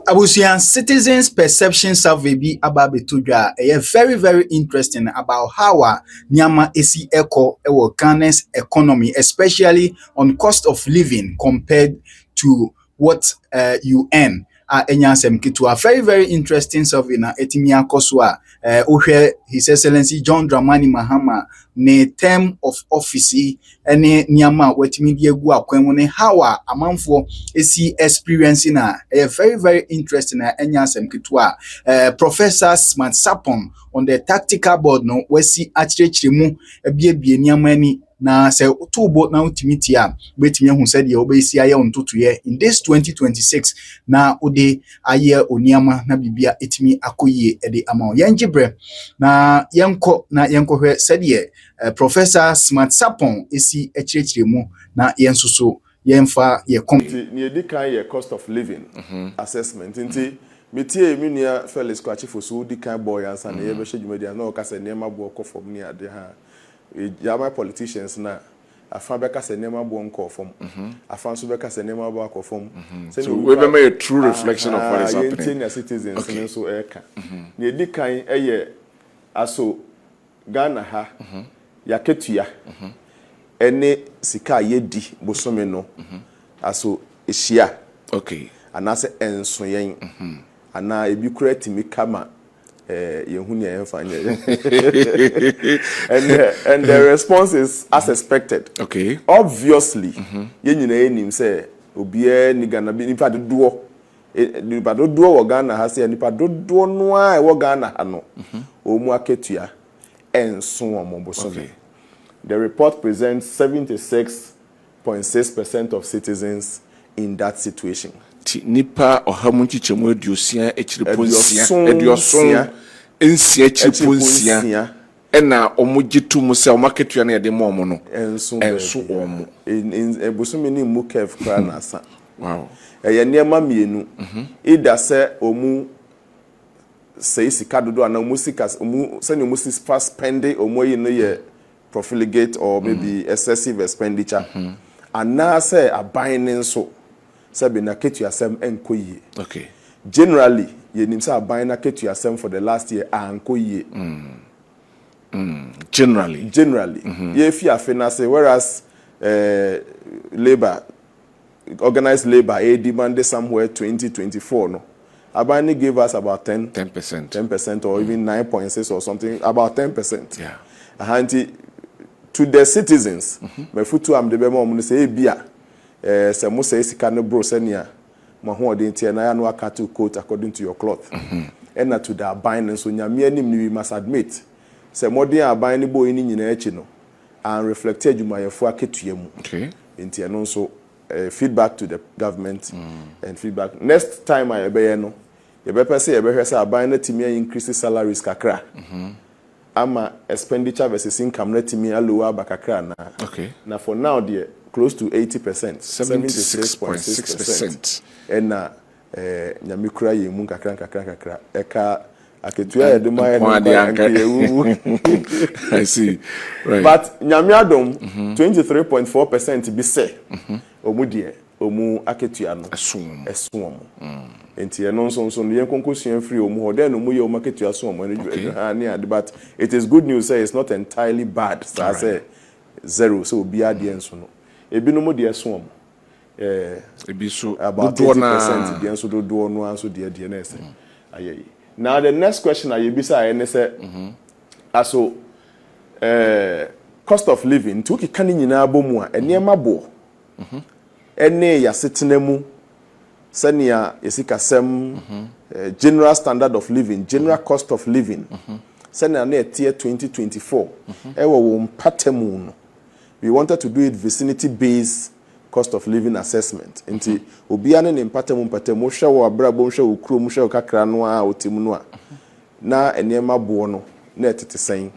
Abusian citizens perception survey be about betudra very very interesting about how Nyama esi echo Ghana's economy, especially on cost of living compared to what you earn. Enyasem kitua very very interesting survey na etimi akoswa His Excellency John Dramani Mahama ne term of office ene niama wetimi die gu akwan ne how amanfo esi experiencing very very interesting enyasem kitua Professor Sarpong on the tactical board no wesi achirechiremu ebiebie niama ni na se tubo na ultimate a betimi hu said ye obesi aye ontotoye in this 2026 na ode aye oniama na bibia etimi akoyie ede ama yengibre na yenko hwe said ye Professor Sarpong esi echirechiremu na yensoso yemfa ye ni edikan ye cost of living assessment nti metie eminia Felix Kwachifo so dikan boy ansa na ye be hwedwumadia na o kasa niam abo okofom ni ade ha yama politicians na afa be kasa niam abo nkofom afa so be kasa niam abo akofom so we be make a true reflection of what is happening in citizens so eka ni edikan eye aso Ghana ha yaketua ene sika yedi bosome no aso ehia okay anase ensoyen ana ebi kura timi kama yehu ne enfanye and the response is as expected. Okay, obviously yenyina enim say obiye ni Ghana bi nipa dodo wo Ghana ha say nipa dodo no a wo Ghana ha no omu aketua enso omo bosome. The report presents 76.6% of citizens in that situation. Nipa ohamunchi chemu edusia echiriponsia eduoson ensia echiriponsia ena omugitu musa omaketua na yede momo no enso omo ebusumi ni mukef kra na asa. Wow. Eye niema mienu ida se omu sei sika dodo ana omu sika omu se ni omu sika spend omu yi no ye profligate or maybe excessive expenditure and now say a buying so sabi na ketu asem enkoye. Okay, generally ye nim say a buying na ketu asem for the last year ankoye. Generally ye fi afena say whereas labor organized labor a demanded somewhere 2024 no Abani gave us about 10% or even 9.6 or something, about 10%. Yeah. To the citizens, me futu am de be mo say bia se mo say sika no bro senia mo ho de ntia na ya no aka to quote according to your cloth. And na to the buying so nyame anim ni we must admit se modern aban ni boy ni nyina echi no and reflect adwumayefo aketua mu. Okay, ntia no so feedback to the government and feedback next time I be no ye be pese ye be hwese aban na timi increase salaries kakra. Ama expenditure versus income letimi alowa bakakra na. Okay. Now for now they close to 80%, 76.6%. And na nyamikura ye mu kakra eka aketua ye de mai I see. Right. But nyamiadom 23.4% be say omu de omu aketua no esum. Enti eno nso no yenkonkosuan free omu ho den omu ye omu aketua so omu but it is good news say it's not entirely bad. So I say zero so obi ade enso no ebi no mu de so omu ebi so about 80% de enso do no anso de na ese ayeyi. Now the next question I be say ene say aso cost of living to kika ni nyina abomu a enema bo ene ya setenemu senia esikasem general standard of living, general cost of living senia na etie 2024 ewo wo mpatemu no we wanted to do it vicinity based cost of living assessment nti obi ane ne mpatemu hwe wo abrabo hwe wo kuro hwe wo kakra no a otimu no a na enema bo no na etete sen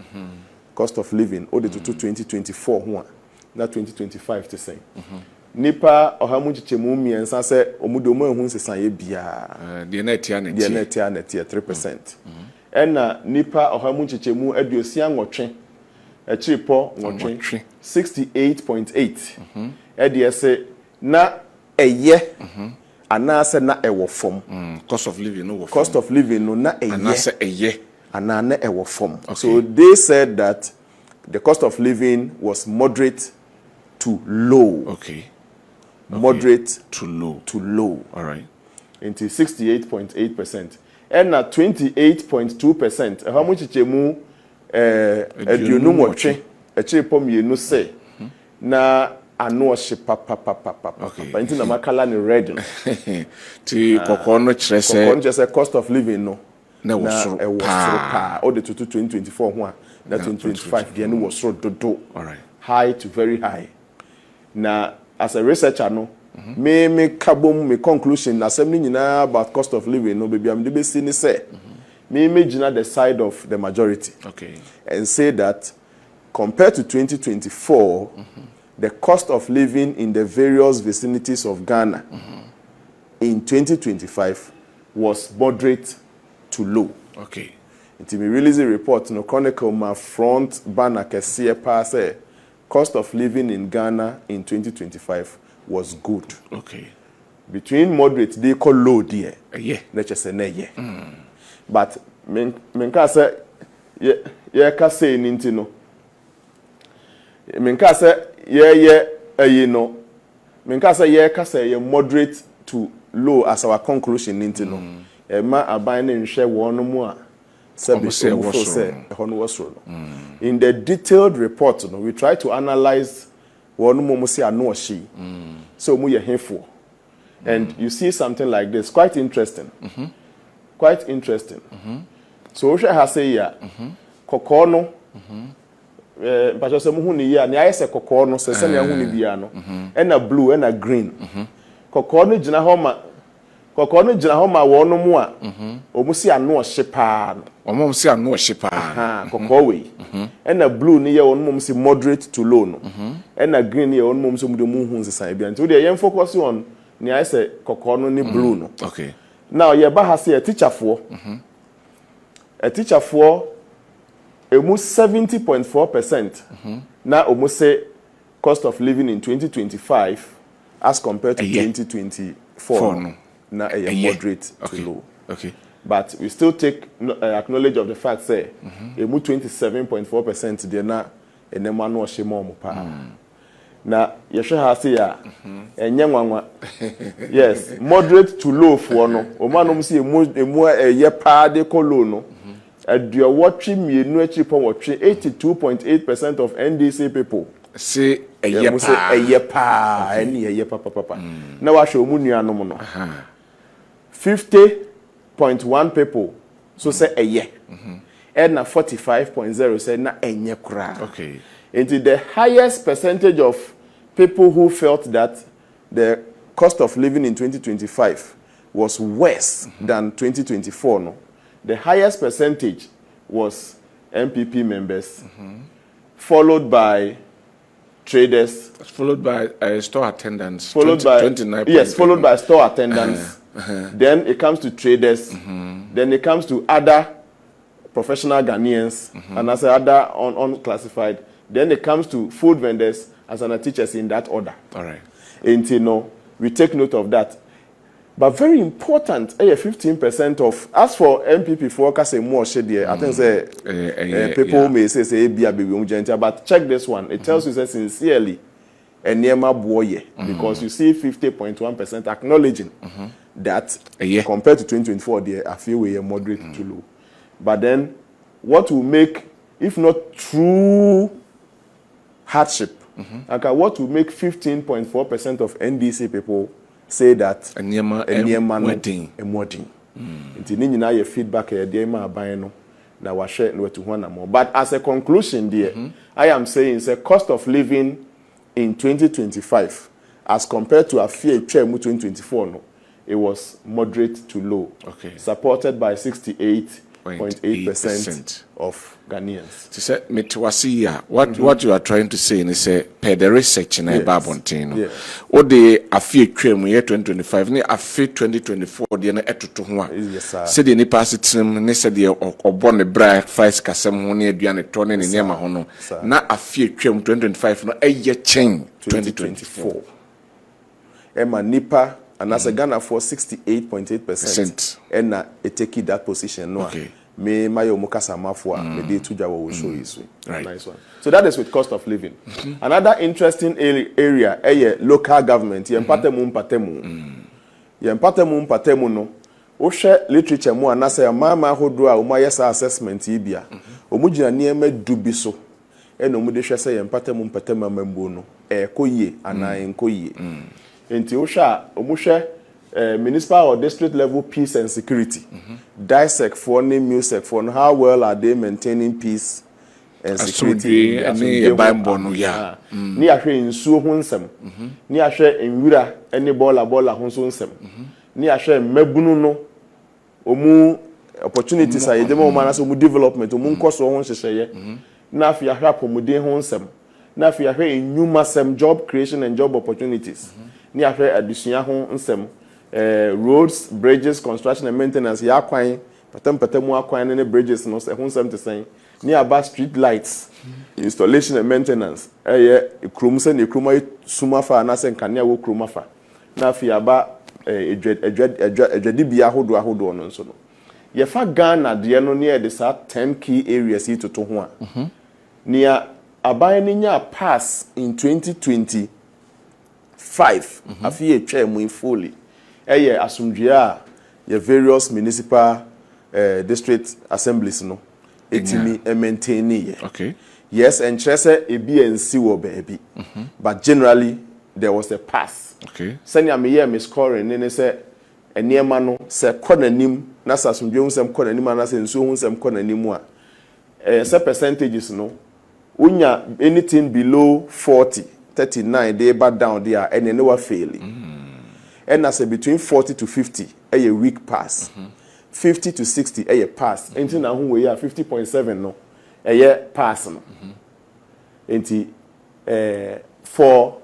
cost of living o de to 2024 ho a na 2025 te sen nipa ohamu chichemu miensa se omudo mu ehun sesan ye bia de na etia na etia 3%. Ena nipa ohamu chichemu aduosia nwotwe echiripo nwotwe 68.8 ede ese na eye anase na ewo fom. Cost of living no. Cost of living no na eye. Anase eye. Anane ewo fom. So they said that the cost of living was moderate to low. Okay. Moderate to low. To low. All right. Into 68.8%. And at 28.2%. How much chemu aduonu nwotwe echepom yenu say na ano hye papa. Nti na makala ni red. Ti kokon no kire say kokon just cost of living no. Na wosoro pa. All the to 2024 ho na 2025 the no wosoro dodo. All right. High to very high. Na as a researcher no me kabom me conclusion assembly nyina about cost of living no baby am dey see ni say me imagine the side of the majority. Okay. And say that compared to 2024 the cost of living in the various vicinities of Ghana in 2025 was moderate to low. Okay. Until me release a report no chronicle my front banner kese pa say cost of living in Ghana in 2025 was good. Okay. Between moderate they call low there. Yeah. Let's just say yeah. But men can say yeah can say ninti no. Men can say yeah no. Men can say yeah can say moderate to low as our conclusion ninti no. Ma aban ne nhwe won mu a say in the detailed report no we try to analyze won mu say ano shi. So mu ye hefo. And you see something like this quite interesting. Quite interesting. So we shall say ya kokoro no but just mu hu ni ya ni ayese kokoro no se na hu ni bia no and na blue and na green. Kokoro no gina ho ma wono mu a omusi ano hye pa no omusi ano hye pa kokoro we and na blue ni ye wono mu si moderate to low no and na green ye wono mu so mu de mu hu nsesan bia nti we dey yen focus on ni ayese kokoro no ni blue no. Okay. Now ye ba ha say a teacher for emu 70.4% na omu say cost of living in 2025 as compared to 2024 no. Na a moderate to low. Okay. But we still take acknowledge of the fact say emu 27.4% there na enema no hye mo pa. Na yehwe ha say ya enye nwanwa. Yes, moderate to low for no. Omanom say emu eye pa de ko low no. Aduo wotwe mienu achi pon wotwe 82.8% of NDC people say eye pa any eye pa. Na wa hwe omu nuanom no. 50.1 people so say eye. And na 45.0 say na enye kura. Okay. Into the highest percentage of people who felt that the cost of living in 2025 was worse than 2024 no. The highest percentage was NPP members, followed by traders, followed by store attendants, followed by store attendants. Then it comes to traders. Then it comes to other professional Ghanaians and as other unclassified. Then it comes to food vendors as an teachers in that order. All right. And we take note of that. But very important, 15% of, as for NPP for say more shade there, I think say people may say be a baby, but check this one. It tells you that sincerely, and near my boy, because you see 50.1% acknowledging that compared to 2024, they are few way moderate to low. But then, what will make, if not true hardship, what will make 15.4% of NDC people say that wedding. Nti ni nyina ye feedback e dey ma aban no na wa share no to ho na more. But as a conclusion there, I am saying the cost of living in 2025 as compared to a fear 2024 no, it was moderate to low. Okay. Supported by 68.8% of Ghanaians. To say metwasi what you are trying to say is say per the research na babontin. What the afie twem year 2025 ni afie 2024 de na etoto ho a. Say the ni pass tim ni say the obo ne bra fight kasem ho ne aduane to ne nema ho no. Na afie twem 2025 no eye chen 2024. Emma nipa and as a Ghana for 68.8%, and it take that position. No, me my omukasa mafua me dey tuja wo show is nice one. So that is with cost of living. Another interesting area, local government. Yempatemu no. O share literature mu anase mama hodo a omo yesa assessment ibia. Omo gina niema dubi so. Eno mu de hwe se yempatemu mambo no. Koye ana enkoye. Enti o sha omo hwe municipal or district level peace and security. Dissect for music for how well are they maintaining peace and security. Ni ahwe nsuo ho nsem. Ni ahwe enwura ene bola ho so nsem. Ni ahwe mabunu no omu opportunities are dem o manase omu development omu nkoso ho hyehyeye. Na afia ahwe apomuden ho nsem. Na afia ahwe enyuma sem job creation and job opportunities. Ni ahwe adusua ho nsem. Roads, bridges, construction and maintenance. Ya kwan, patem akwan ne bridges no se ho nsem te sen. Ni aba street lights, installation and maintenance. Krum se ne kruma suma fa na se nkane wo kruma fa. Na fi aba edwadi bia ahodo no nso no. Ye fa Ghana de no ne de sa 10 key areas yi toto ho a. Nia aban ni nya pass in 2025. Afi etwa mu fully. Asumdua ye various municipal district assemblies no etimi maintain ye. Okay. Yes, and chese ebi ensi wo baby. But generally there was a pass. Okay. Senya me ye me scoring ne se eniema no se konanim na asumdua hu sem konanim na se nso hu sem konanim a se percentages no unya anything below 40 39 they back down there and they were failing. And as a between 40 to 50 a week pass. 50 to 60 a pass. Until now we are 50.7 no a year pass no. For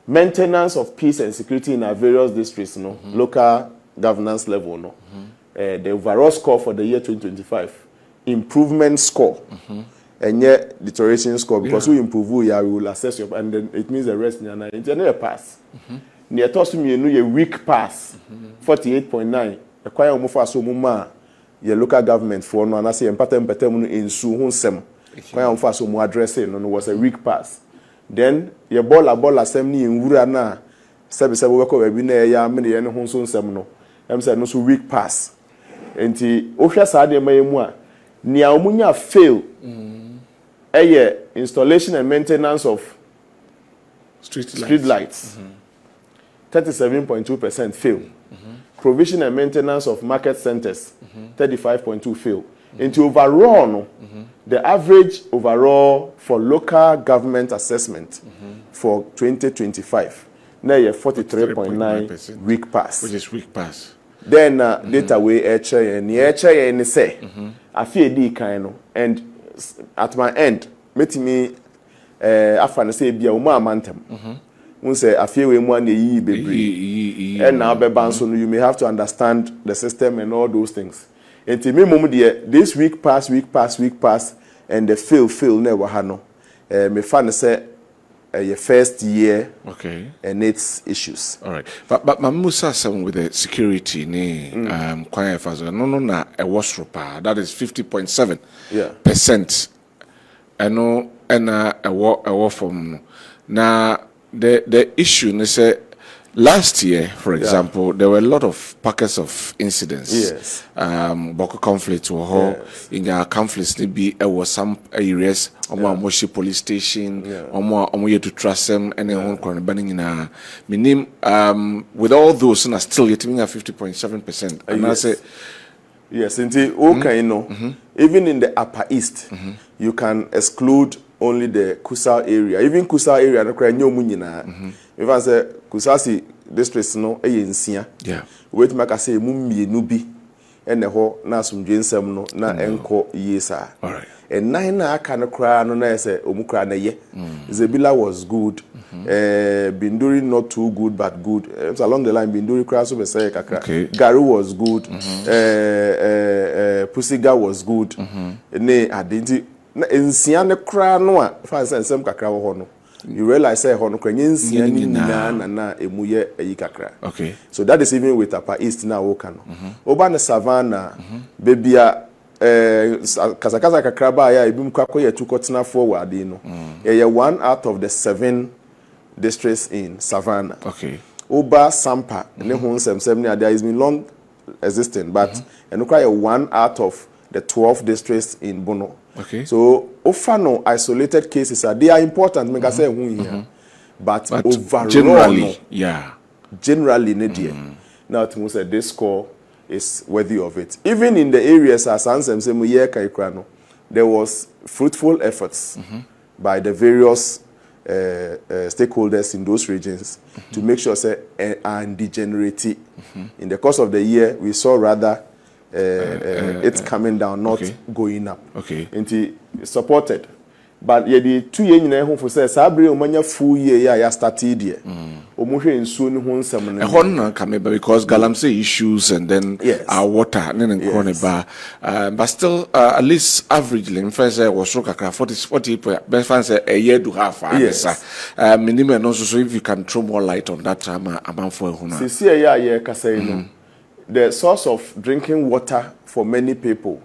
maintenance of peace and security in our various districts no local governance level no the overall score for the year 2025 improvement score and yet deterioration score because we improve we will assess your and then it means the rest in a pass. Near Tosumi no ye weak pass 48.9 a kwaya omufa so muma ye local government for no anase empatem no ensu ho nsem kwaya omufa so mu address no was a weak pass. Then ye bola sem ni enwura na sebe we ko bi na ya me ye ne ho so nsem no em say no so weak pass. Enti ohwe sa de mayemu a nia omunya fail installation and maintenance of street lights. 37.2% fail. Provision and maintenance of market centers, 35.2% fail. Into overall, no, the average overall for local government assessment for 2025, now you 43.9 weak pass. Which is weak pass. Then data way and say, I feel the kind and at my end, met me after say be a mantem. Say a few one baby and now so you may have to understand the system and all those things. And to me moment this week pass and the fail never had no me fan say your first year and its issues. All right, but Mamusa some with the security ni kwanya fazo no na e wasropa that is 50.7% and a war from na the issue is last year, for example, there were a lot of pockets of incidents. Yes. Boko conflict in our conflicts maybe was some areas Moshi police station, you to trust them and then banning in a minim with all those and still getting a 50.7%. And I say yes, indeed, okay, even in the upper east, you can exclude only the Kusal area. Even Kusal area, no cry no munyina. If I say Kusasi districts no nsia. Yeah. Wait make I say mumie nubi. Ene ho na asumdwe nsam no na enko yesa. All right. And nine na aka no cry no na say omukra na ye. Zebila was good. Binduri not too good but good. It's along the line Binduri cry so be say kakra. Garu was good. Pusiga was good. Ne adenti na ensia ne kra no a fa nsem kakra wo ho no you realize say hono kwenyensia ni na emu ye eyi kakra. Okay. So that is even with Upper East na woka no. Oba ne Savannah bebia kasakaza kakra ba ya ebim kwakoye tukotena forward no. Ye one out of the 7 districts in Savannah. Okay. Oba Sampa ne ho nsem ne there has been long existing, but enukra one out of the 12 districts in Bono. Okay. So ofano isolated cases they are important make say hu here. But overall generally, generally now to say this score is worthy of it. Even in the areas as ansem say mu year kaikra there was fruitful efforts by the various stakeholders in those regions to make sure say and degenerate. In the course of the year we saw rather it's coming down, not going up. Okay. And he supported. But yeah, the 2 years in home for says Sabri Omania full year ya started here. Omushe in soon home some because Galamsey issues and then our water and but still at least averagely in fact was so 40 best fans a year to half. Yes. Minimum also so if you can throw more light on that amount for Huna. See yeah kasay the source of drinking water for many people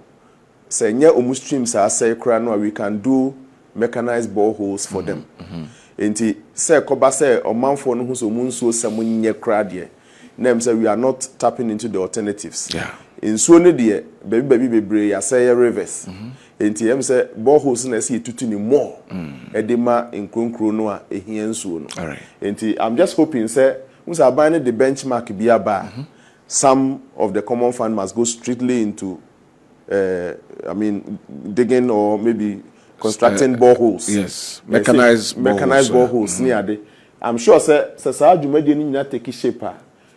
say near streams are say we can do mechanized boreholes for them. Enti say koba say omanfo no hu so munsuo samunye krade nem say we are not tapping into the alternatives. In so ne de baby bebre ya say rivers. Enti em say boreholes na say tutu ni more edema nkronkro no a ehia nsuo no. Enti I'm just hoping say unsa aban the benchmark bi aba. Some of the common fund must go strictly into, digging or maybe constructing boreholes. Yes, mechanized boreholes. I'm sure, sir, take shape.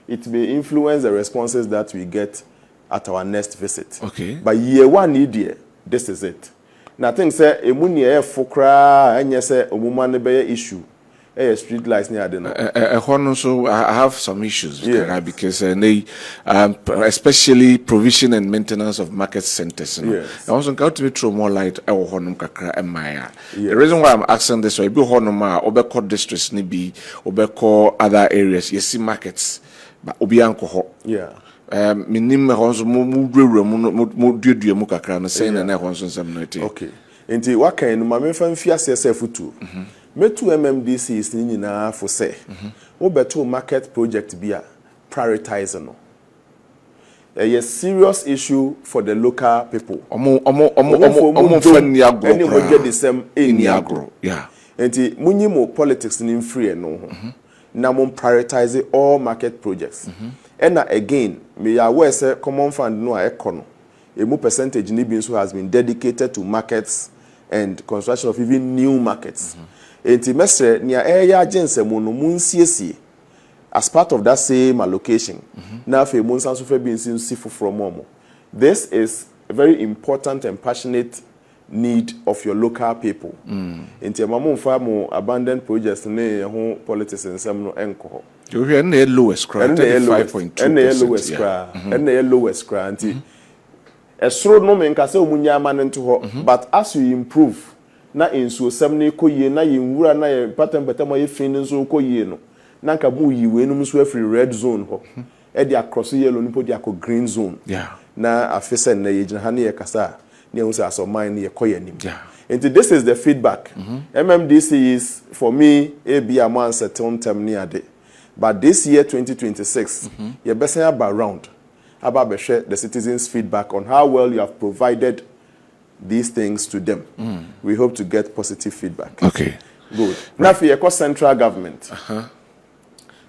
It may influence the responses that we get at our next visit. Okay. But year 1 year, this is it. Nothing say emuni e fokra anya say omuma ne be issue. Street lights near the so I have some issues because they especially provision and maintenance of market centers. I also got to throw more light on kakra and Maya. The reason why I'm asking this way, be honoma obeko districts ni be obeko other areas. You see markets, but obianko minim honso mu dudu mu kakra no say na honso nsem okay. Enti waka no ma me fa mfia sese futu. Metu MMDC is ni nyina for say. Wo beto market project bia prioritize no. A serious issue for the local people. Omo fan ni agro. Any we get the same in agro. Yeah. Enti munyi mo politics ni free no ho. Na mo prioritize all market projects. And again, me aware say common fund no a econo. A percentage ni bi so has been dedicated to markets and construction of even new markets. Enti mesre nia eya agency mo no munsiesie as part of that same allocation. Na fe mo nsanso fe bi nsi from mo. This is a very important and passionate need of your local people. Enti mamo mfa mo abandoned projects ne ho politics nsem no enko. You hear the lowest cry 35.2%. And the lowest cry. And the lowest cry anti esro no me nka se omunya ama ne nto ho, but as you improve na ensuo sem na ekoyie na yenwura na ye patem ye fin nso ekoyie no na nka mu yiwe no nso afri red zone ho e dia cross yellow nipo dia ko green zone na afese na ye gina ha na ye kasa na ye nso aso mine ye koye nim and this is the feedback. MMDC is for me a be a man certain term near day, but this year 2026 ye besen about round about be share the citizens feedback on how well you have provided these things to them. We hope to get positive feedback. Okay. Good. Now for your central government.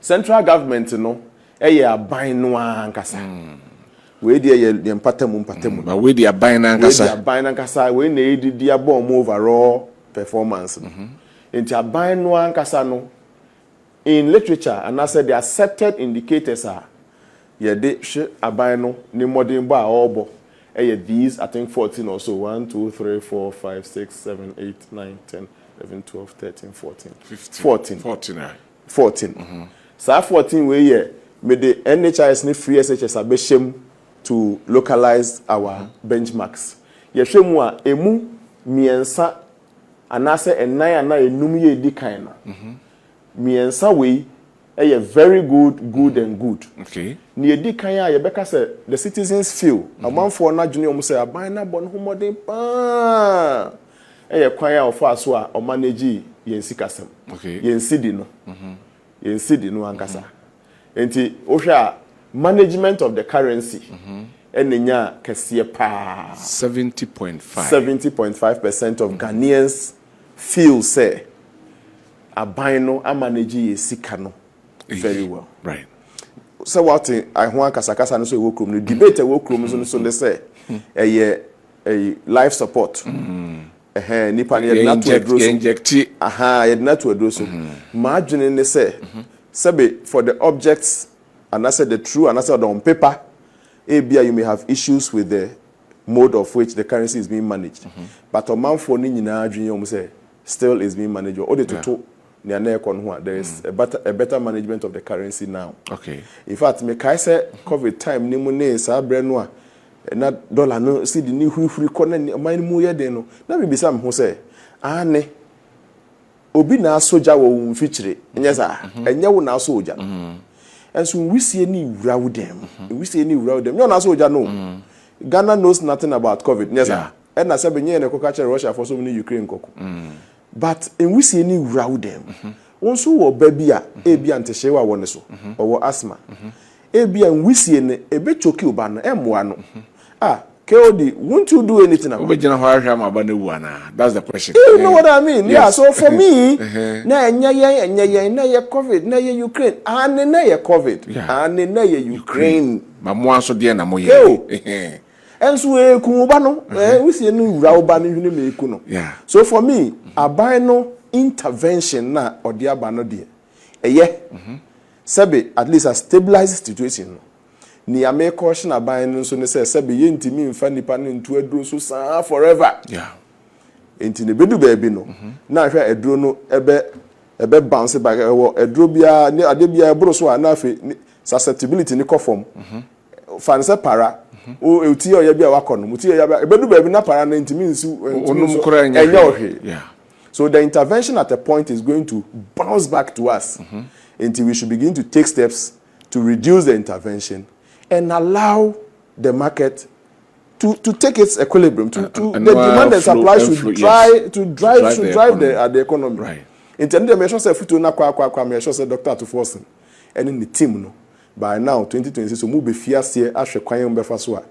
Central government, you know, a buying no ankasa. We dey ye mpatemu. But we dey buying ankasa. We dey buying ankasa. We need the bomb overall performance. Into a buying no ankasa no. In literature, and I said the accepted indicators are ye de she aban no ni modern ba obo. These, I think 14 or so. 1, 2, 3, 4, 5, 6, 7, 8, 9, 10, 11, 12, 13, 14. 15. 14. So 14 we here. May the NHIS ni free SHS abeshem to localize our benchmarks. Yeshemwa emu miensa anase enan ana enum ye di kan no miensa we very good and good. Okay. Ni edi kan a ye beka say the citizens feel amanfo na dwene om say aban na bon homoden pa kwan a ofo aso a o manage yen sikasem. Okay. Yen sidi no. Yen sidi no ankasa. Enti ohwa management of the currency enenya kese pa 70.5% of Ghanaians feel say aban no manage yen sika no very well. Right. So what I want kasakasa no so wo krom no debate wo krom so they say a life support. Nipa ne na to adro so inject ye na to adro so ma adwene ne say sebe for the objects and I said the true and I said on paper ABI you may have issues with the mode of which the currency is being managed but on man for ni nyina adwene you say still is being managed or the to there is a better management of the currency now. Okay. In fact, me kai say COVID time ni mu ne sa bre no a na dollar no see the ni huri ko na man mu ye den no na me bisa me ho say ane obi na soja wo mfikyire nya sa enye wo na soja enso wisie ni wura wo dem wisie ni wura wo dem no na soja no Ghana knows nothing about COVID nya sa and na say be nye na ko ka chere Russia for so many Ukraine koko but in we see any row them also wo babia ebia ntehye wa won so or asthma ebia we see ne ebe choki oba no emwa no KOD won't you do anything about it? That's the question. You know what I mean? Yes. Yeah, so for me na enya COVID na Ukraine na ye COVID na ye Ukraine mamwa so de na moye enso ekuba no we see no wura oba no hwene me eku no. So for me aban no intervention na odi aba no de sebe at least a stabilized situation no ni ame caution aban no so ne sebe ye ntimi mfa nipa no ntu aduro so saa forever enti ne bedu ba bi no na hwe aduro no ebe bounce back aduro bia ne ade bia eboro so na afi susceptibility ni kofom fanse para o eti o ya bia wakono muti ya bia ebedu ba bi na para na ntimi nsu enya ohwe. So the intervention at a point is going to bounce back to us until we should begin to take steps to reduce the intervention and allow the market to take its equilibrium. The demand and supply should drive the economy. Right. In terms of measures, if you na measures, Dr. to force and in the team no. By now 2026, so move be fierce here. Ashe kwanye mbefa so a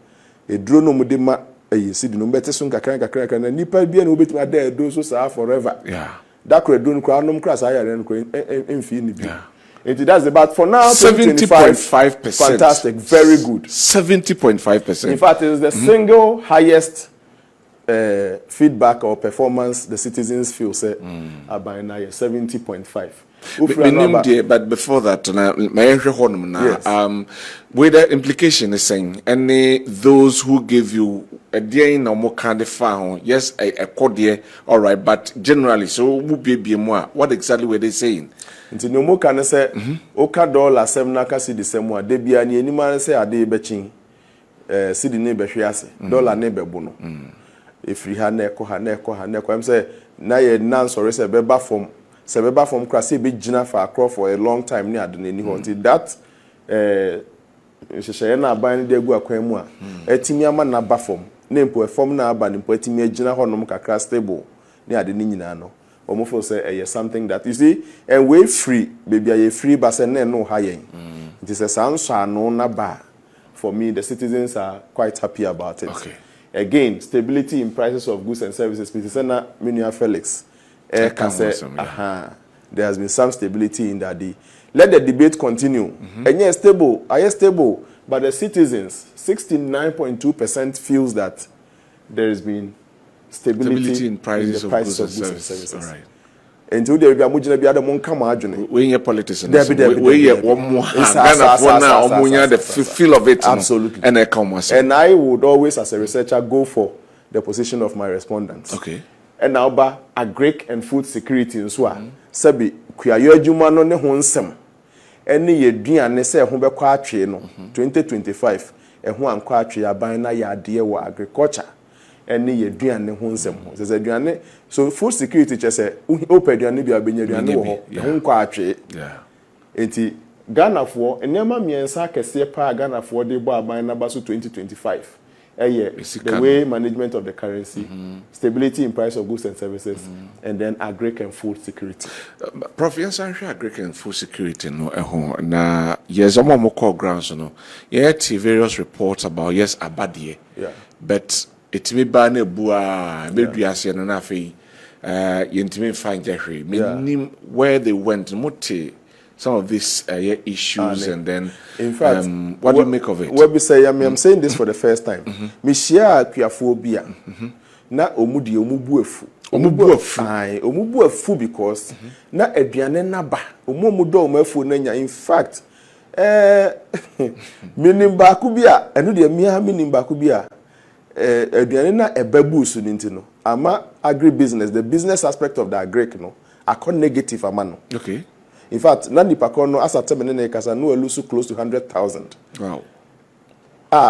edro no mu de ma see the number so kakra na nipa bia na obetimi ada do so saa forever. That could do no kwa nom kra saa ya no kwa emfi ni bi. And that's about for now 70.5%. Fantastic, very good. 70.5%. In fact, it is the single highest feedback or performance the citizens feel say by now 70.5. But before that, with the implication is saying any those who give you a day no more kind of found yes a cordial all right, but generally so be more. What exactly were they saying? Nti no mo kan say oka dollar 7 na ka see the same one de bia ni anima say ade be chin see the ne be hwe ase dollar ne be bo no efri ha na ekọ am say na ye nan sorry say be ba from class be gina for across for a long time ni ade ni ho until that sheshe na aban de gu akwan mu a atimi ama na ba from na mpo form na aba ni mpo atimi agina ho nom kakra stable ni ade ni nyina no almost say something that you see and we free baby are free but say no high it is a sound no na ba for me the citizens are quite happy about it. Okay. Again, stability in prices of goods and services. Peter Minia Felix can say there has been some stability in that day. Let the debate continue. And yes, stable, but the citizens 69.2% feels that there has been stability in prices of goods and services. All right. Until there be amujina bi adam nkama adwene. We in politics. We one more. Ghana for now omunya the feel of it. Absolutely. And I come once. And I would always as a researcher go for the position of my respondents. Okay. And now ba agric and food security nso a sabi kuayo adwuma no ne ho nsem. Ene ye duane se ho bekọ atwe no 2025 ho ankọ atwe aban na ya ade wo agriculture. any aduane ho nsem ho say aduane so food security che say open aduane bia benya aduane wo ho ho nkwa atwe enti Ghana for enema miensa kese pa Ghana for de bo aban na baso 2025 the way management of the currency, stability in price of goods and services, and then agric and food security. Prof, yes, I share agric and food security. No, na yes, I'm on call grounds. No, yet various reports about yes, abadie. But it may ban a bua, maybe as you know, you find Jeffrey. Where they went, mote. Some of these issues and then in fact what do you make of it? What we say I'm saying this for the first time. Me share akwaphobia na omudi omubuefu omubuefu because na aduane naba omudo omafu nanya in fact minimba ku bia enu de mia minimba ku bia aduane na ebabu su nintino ama agri business the business aspect of the agric no akon negative amano. Okay. In fact, Nandi Pakono, as a 10 minutes, no lose close to 100,000. Wow.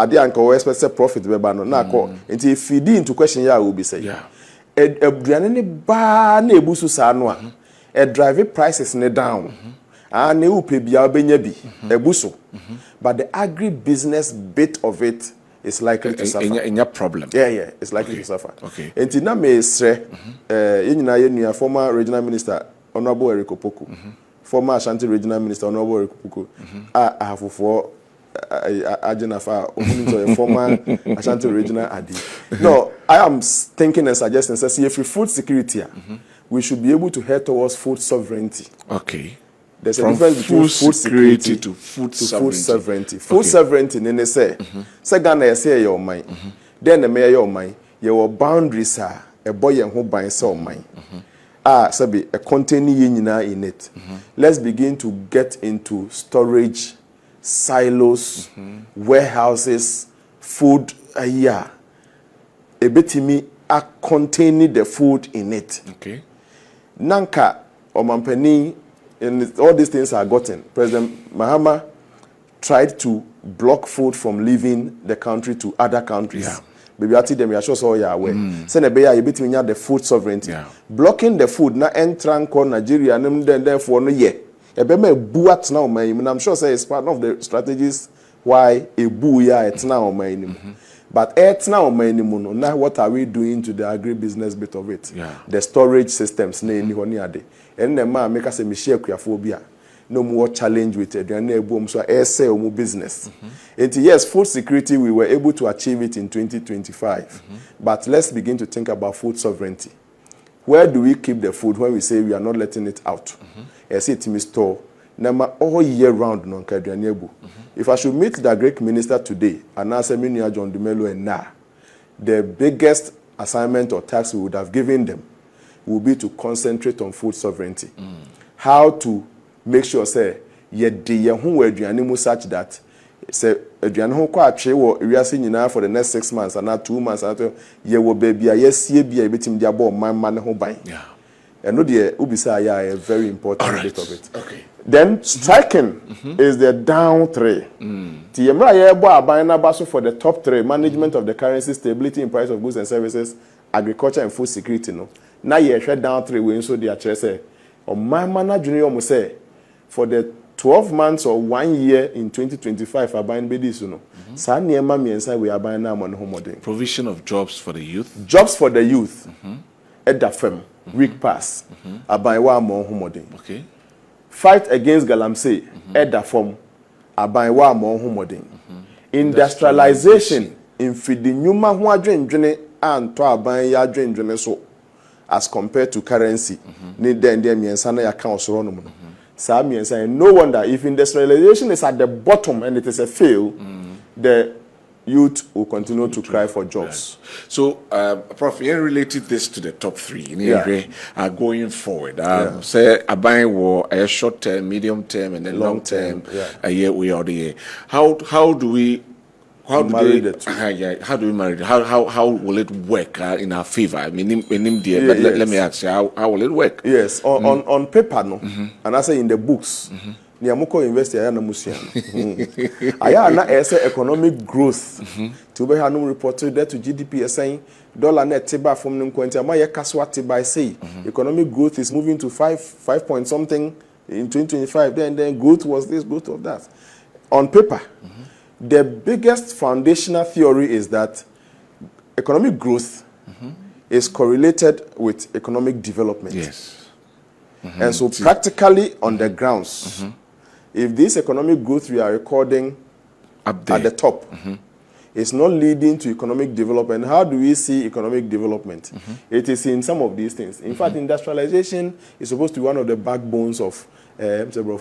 The uncle expects profit. And if you did into question, ya will be saying, a Brianne bar nebusu sanwa, a driving prices ne down, and ne upe bia benyabi, a buso. But the agri business bit of it is likely to suffer. In your problem. Yeah, it's likely to suffer. Okay. And Tina may say, in former regional minister, Honorable Eric Opoku. Former Ashanti regional minister Honorable Kupuku I have for Ajenafa former Ashanti regional Adi. No, I am thinking and suggesting say if we food security we should be able to head towards food sovereignty. Okay. There's a difference between food security to food sovereignty. Food sovereignty nene say Ghana say your mind. Then the mayor your mind your boundaries are a boy and who buy so mind. Sabi a containing in it. Let's begin to get into storage, silos, warehouses, food. A betimi are containing the food in it. Okay. Nanka or Mampeni, and all these things are gotten. President Mahama tried to block food from leaving the country to other countries. Yeah. Baby, I tell them, I show so you are aware. Send a bear, you between the food sovereignty. Yeah. Blocking the food, na entran ko Nigeria, and then therefore no ye. A beme buat now, man. I'm sure say it's part of the strategies why a booya it's now, man. But it's now, man. Now what are we doing to the agribusiness bit of it? Yeah. The storage systems, and the man make us a Michelle Kriaphobia. No more challenge with it. So business. And yes, food security, we were able to achieve it in 2025. But let's begin to think about food sovereignty. Where do we keep the food when we say we are not letting it out? I say to me store, all year round. If I should meet the Greek minister today, and ask me John Dumelo and the biggest assignment or task we would have given them would be to concentrate on food sovereignty. How to make sure say ye de ho aduane mu such that say aduane ho kwa atwe wo wiase nyina for the next 6 months and 2 months and ye wo baby a yesie bia betim dia bo man ho ban. And no de ubisa ya a very important bit of it. Okay. Then striking is the down three. Ti yemra ye bo aban na baso for the top 3 management of the currency, stability in price of goods and services, agriculture and food security no. Na ye hwe down 3 we so dia kire say o man na dwene o say for the 12 months or 1 year in 2025 aban be this no. Sa niema miensa we aban na mo no homodin. Provision of jobs for the youth. Jobs for the youth. Edafem week pass. Aban wa mo homodin. Okay. Fight against galamsey. Edafom aban wa mo homodin. Industrialization in fidi nyuma ho adwendwene anto aban ya adwendwene so as compared to currency. Ni den miensa na ya kan osoro no mo. No wonder if industrialization is at the bottom and it is a fail, the youth will continue to cry for jobs. Right. So, Prof, you related this to the top 3 going forward. Say a buying war, a short term, medium term, and then long term. A year we are the year. How do we? How do we marry it? How will it work in our favor? I mean, let me ask you, how will it work? Yes, on paper, no, and I say in the books, ni amoko university aya na musua aya na ese economic growth to be hanu report that to GDP saying dollar net tiba from nkwanti ama ye kaswa tiba say economic growth is moving to 5 point something in 2025 then growth was this, growth of that. On paper, the biggest foundational theory is that economic growth is correlated with economic development. Yes. And so practically on the grounds, if this economic growth we are recording up there at the top is not leading to economic development, how do we see economic development? It is in some of these things. In fact, industrialization is supposed to be one of the backbones of sorry.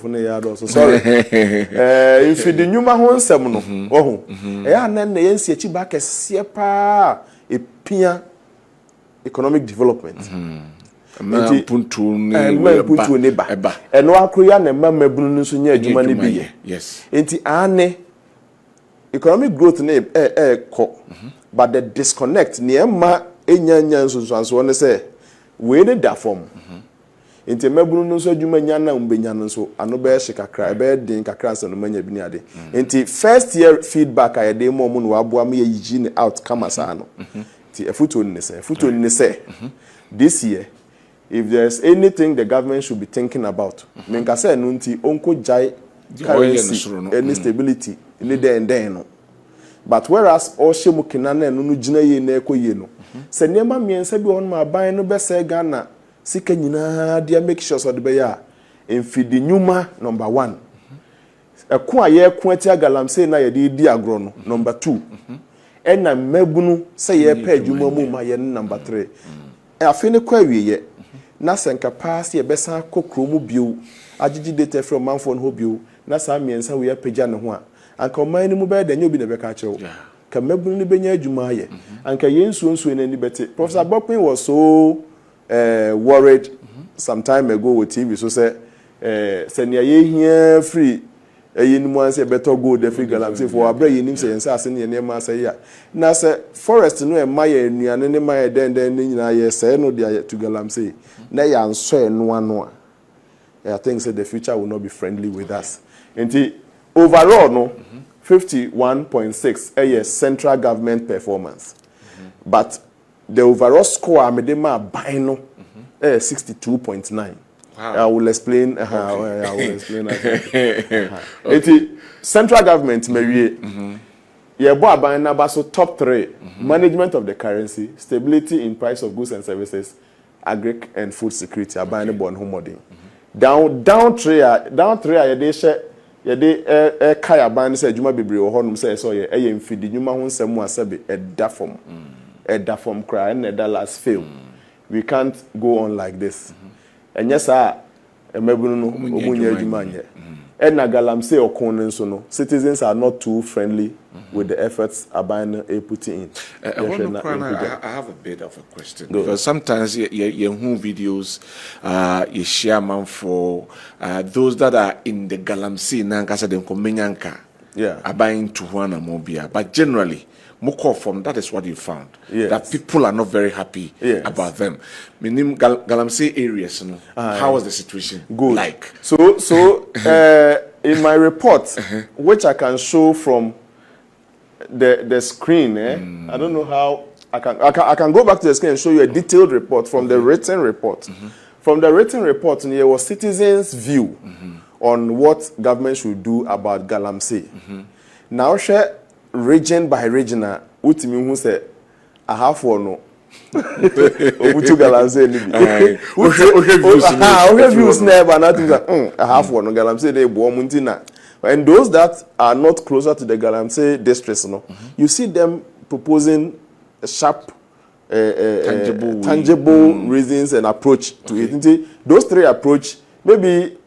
If the new mahon semono, economic development. Yes. Economic growth but the disconnect niema enya so say we need that form. Inti mebunu no so adwuma nya na umbenya no so ano be hye kakra e be den kakra so no manya bi ni ade. Inti first year feedback I dey mo no aboa me yi ni out kama sa no. Inti efuto ni say this year if there's anything the government should be thinking about menka say no nti onko jai currency any stability ni den no. But whereas all shemu kinana no gina ye na ekoye no se niema miensa bi won ma ban no be say Ghana sika nyina dia make sure so de be ya enfidi nyuma number 1 eko aye eko atia galamsey na ye di agro no number 2 ena mabunu se ye pa adwuma mu ma ye number 3 afi ne kwa wiye na senka pass ye besa kokro mu bio agigi data from manfo no bio na sa miensa we apagya ne ho a anka oman ni mu be da nyobi na be ka kyew ka mabunu ni benya adwuma ye anka yensuonsuo na ni bete Professor Bokpin was so worried some time ago with TV so say senior here free yin one say better go the free galamsey for abra yin say yensa ase ne ma say ya na say forest no e maye nuane ne maye den nyina ye say no dia to galamsey na ya nso eno ano I think say the future will not be friendly with us. Enti overall no 51.6 central government performance. But the overall score Medema Bino 62.9. Wow. I will explain how I will explain that. Central government maybe so top 3 management of the currency, stability in price of goods and services, agri and food security abane born home down 3 yede kaya ban say adwuma bebre wo honum say so ye mfidi dwuma ho nsam asabe eda from cry and the last fail. We can't go on like this. And yes, emebunu no omunye adwuma nye. And na galamsey okon nso no citizens are not too friendly with the efforts Abana putting in. I have a bit of a question. Because sometimes you who videos you share man for those that are in the galamsey nankasa dem komenyanka. Yeah. Abayin to one mobia. But generally Moko from that is what you found. Yes. That people are not very happy about them. Meaning galamsey areas, how was the situation good like? So in my report, which I can show from the screen, I don't know how I can go back to the screen and show you a detailed report from the written report. From the written report, there was citizens' view on what government should do about galamsey. Now share region by region, ultimately who say I have one no. Obutu galamsey ni bi. Views never nothing that I have one no galamsey dey bo muntina. And those that are not closer to the galamsey districts no, you see them proposing a sharp tangible reasons and approach to it. Those 3 approach maybe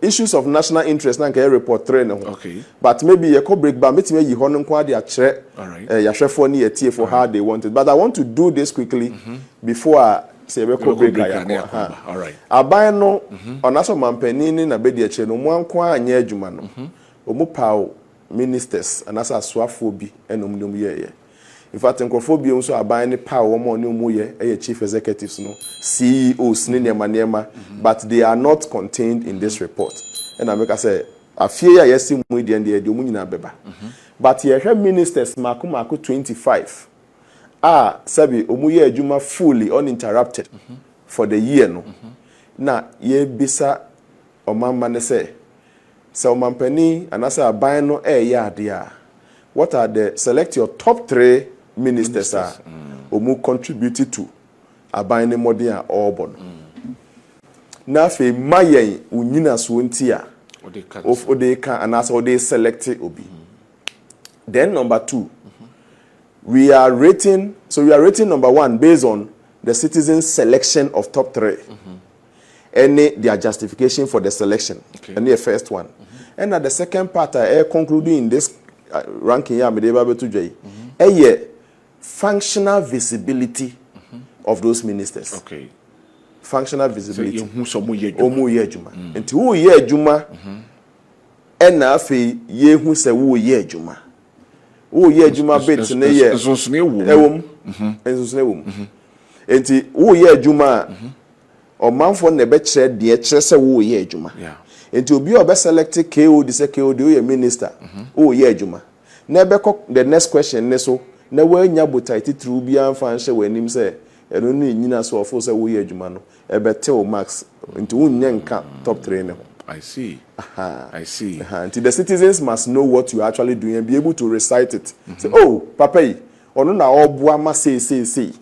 issues of national interest na can report 3 no. Okay. But maybe you could break back meeting you honor kwa dey akire for how they want it. But I want to do this quickly before I say we could break all right. Aban no onaso mampanini na be dey akire no mo anko anya adwuma no. Omo paw ministers anasa aswafo bi enom ye. In fact, Nkrophobia also aban ni power woman ni umuye chief executives no CEOs ni niema but they are not contained in this report. and I make say a fear yes mu di and the omu nyina beba but ye hwe ministers mako 25 sabi omu ye adwuma fully uninterrupted for the year no na ye bisa omamma ne say omampani anasa aban no ade a what are the select your top 3 ministers omu contributed to aban ne modern a orbon na fe mayen unyina so nti a of odeka and as they select obi. Then number 2, we are rating number 1 based on the citizens' selection of top 3. Any their justification for the selection. And the first one. And at the second part, I concluding in this ranking here, functional visibility of those ministers. Okay. Functional visibility. So omu ye adwuma. Enti wo ye adwuma na afi ye hu se wo ye adwuma. Wo ye adwuma bit ne ye nsonsone wo. Ewom. Nsonsone wo. Enti wo ye adwuma omanfo na be kire de kire se wo ye adwuma. Yeah. Enti obi obe select KO di se KO di wo ye minister. Wo ye adwuma. Na be the next question ne so na wa nya botaiti true bi anfa nhye wanim se eno no nyina so ofo se wo ye adwuma no ebetel max into unyenka top 3 ne ho. I see. I see. Until the citizens must know what you are actually doing and be able to recite it. Say, oh, papa, ono na obua ma say.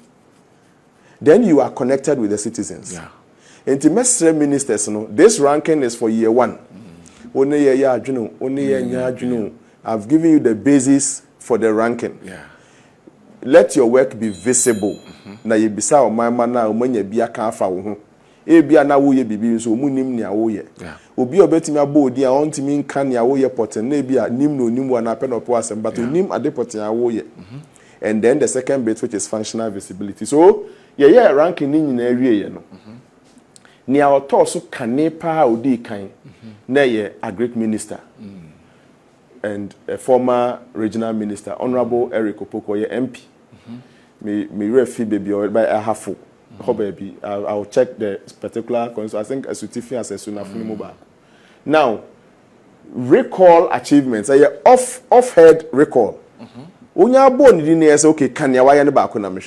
Then you are connected with the citizens. Yeah. Until mestre ministers, no, this ranking is for year 1. Only year adwunu, only year adwunu. I've given you the basis for the ranking. Yeah. Let your work be visible. Na yebisa o mama na o manya bia ka afa wo ho. E bia na wo ye bibi so mu nim nia wo ye. Obi obetimi abodi a ontimi nka nia wo ye poten na bia nim no nim wa na pe no po asem but nim ade poten a wo ye. And then the second bit which is functional visibility. So ye ranking ni nyina awie ye no. Nia oto so kane pa odi kan na ye a great minister. And a former regional minister, Honorable Eric Opoko, ye MP. Me refi baby or by a half baby. I'll check the particular concern. I think a Sutifi as a Sunafuni mobile. Now, recall achievements. Off-head recall. Unya born in say okay, can you why any back on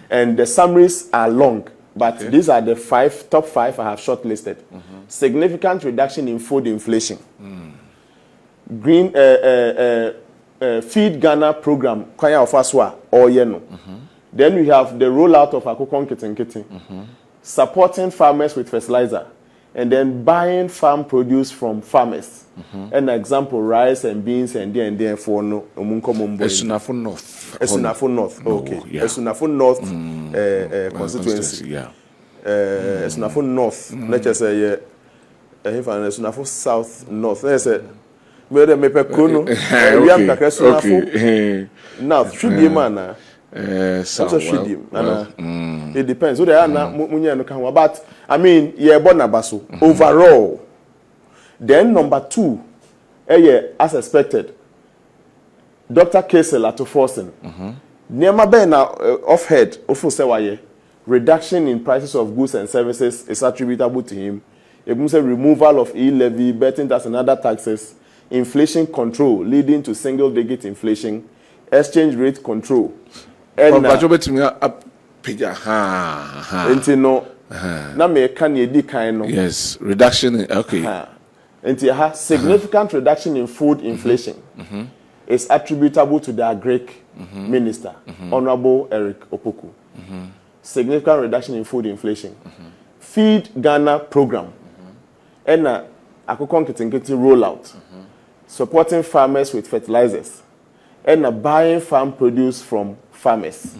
and the summaries are long, but these are the top 5 I have shortlisted. Significant reduction in food inflation. Green Feed Ghana program, Kwaya of Aswa, or Yeno. Then we have the rollout of Akukon Kitten, supporting farmers with fertilizer, and then buying farm produce from farmers. An example, rice and beans and there for no Omunko Mumbo. Esunafo North. Esunafo North, okay. Yeah. Esunafo North constituency. Yeah. Esunafo North, let's just say, Esunafo South North. Let's say, Mede me pe kono wiam kakra so nafo now should be man so should be it depends so there na munya no kan but I mean ye born abaso overall. Then number 2 as expected Dr. Kesel Atoforsen niema be na off head ofo se waye reduction in prices of goods and services is attributable to him. It say removal of e-levy, betting tax and other taxes, inflation control leading to single-digit inflation, exchange rate control. And na me can ye di kind yes, reduction okay. And significant reduction in food inflation is attributable to the Greek minister, Honorable Eric Opoku. Significant reduction in food inflation. Feed Ghana program. And Akukon Kitinkiti rollout. Supporting farmers with fertilizers. And buying farm produce from farmers.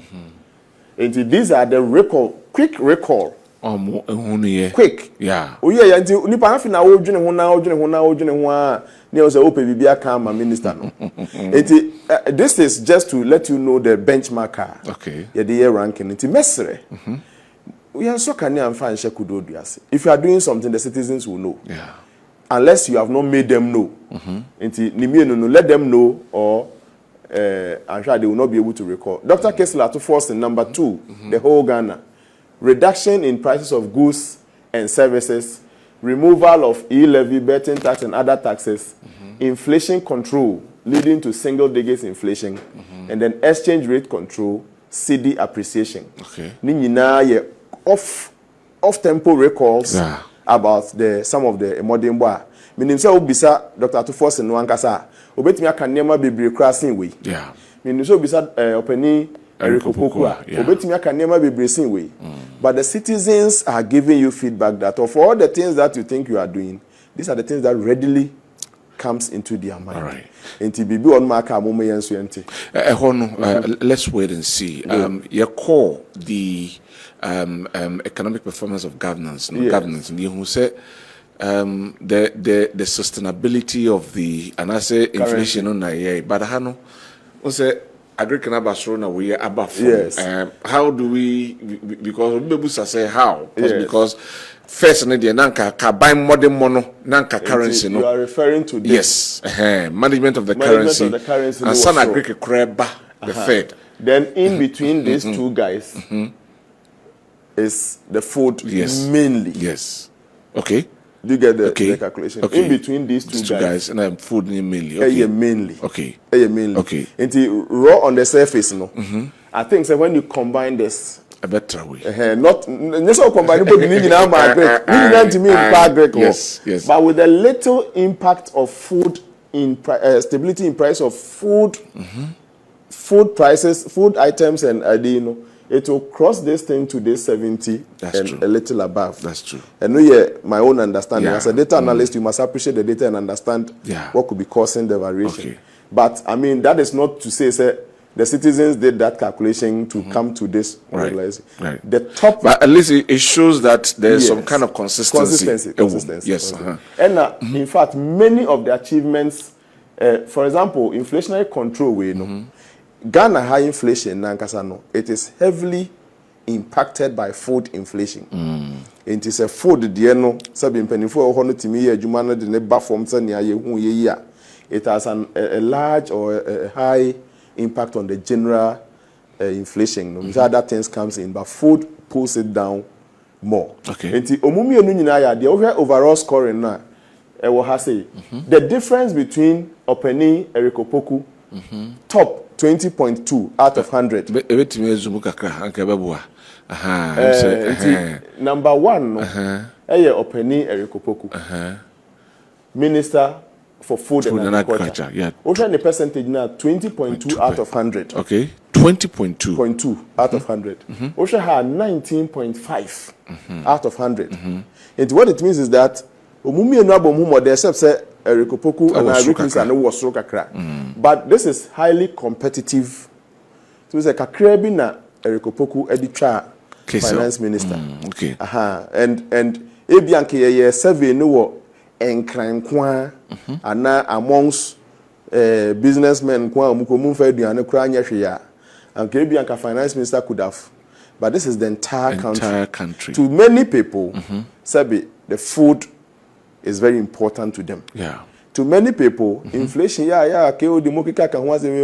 And these are the quick recall. Quick. Yeah. Oh yeah, until nipa hafi na odwene ho ne o say ope bibia kan ma minister no. This is just to let you know the benchmark. Okay. Yeah, the year ranking. It's mesre. We are so can and find shekudo duase. If you are doing something, the citizens will know. Yeah. Unless you have not made them know. No, let them know, or I'm sure they will not be able to recall. Dr. Kessler to force in number 2, the whole Ghana. Reduction in prices of goods and services, removal of e-levy, betting tax, and other taxes, inflation control leading to single-digit inflation, and then exchange rate control, CD appreciation. Okay. Nina ye off-tempo recalls about some of the modern bar. Meaning, so bisa Dr. Tufos and Wankasa, obetimi aka nema bebre crossing way. Yeah. Meaning, so bisa openi Erikopokua, obetimi aka nema bebre sin way. But the citizens are giving you feedback that of all the things that you think you are doing, these are the things that readily comes into their mind. All right. Let's wait and see. You call the economic performance of governance. No? Yes. Governance. You say the sustainability of the and I say inflation on but hano say agricultural basrona we are above. Yes. How do we because Bebusa say how? Because first nanka ka buy modern mono nanka currency no. You are referring to this. Yes. Management of the currency. And some agricultural the Fed. Then in between these two guys is the food mainly. Yes. Okay. Do you get the calculation? Okay. In between these two guys and food mainly. Okay. Mainly. Okay. Mainly. Okay. Until raw on the surface, no. I think so when you combine this, a better way. Not so combine yes. But with a little impact of food in stability in price of food, food prices, food items, and it will cross this thing to this 70 and true. A little above. That's true. And my own understanding. As a data analyst, you must appreciate the data and understand what could be causing the variation. Okay. But I mean, that is not to say the citizens did that calculation to come to this realization. Right. The top, but at least it shows that there's some kind of consistency. Yes. And in fact, many of the achievements, for example, inflationary control, Ghana high inflation, it is heavily impacted by food inflation. It is a food, it has a large or a high impact on the general inflation. Other things comes in, but food pulls it down more. Okay. The overall scoring now, the difference between Openi Erikopoku top 20.2 out of 100. Number one, Openi Erikopoku, Minister for Food and Agriculture. Yeah. Over the percentage now, 20.2 out of 100. Okay. 20.2. 0.2 out of 100. Osha had 19.5 out of 100. And what it means is that but this is highly competitive. So it's like a Krabina Erikopoku Edicha Finance Minister. Okay. And Ebianke survey no and crime and now amongst businessmen and Ebianka Finance Minister could have. But this is the entire country. To many people, Sabi, the food is very important to them. Yeah. To many people, inflation, the Mokika can once a week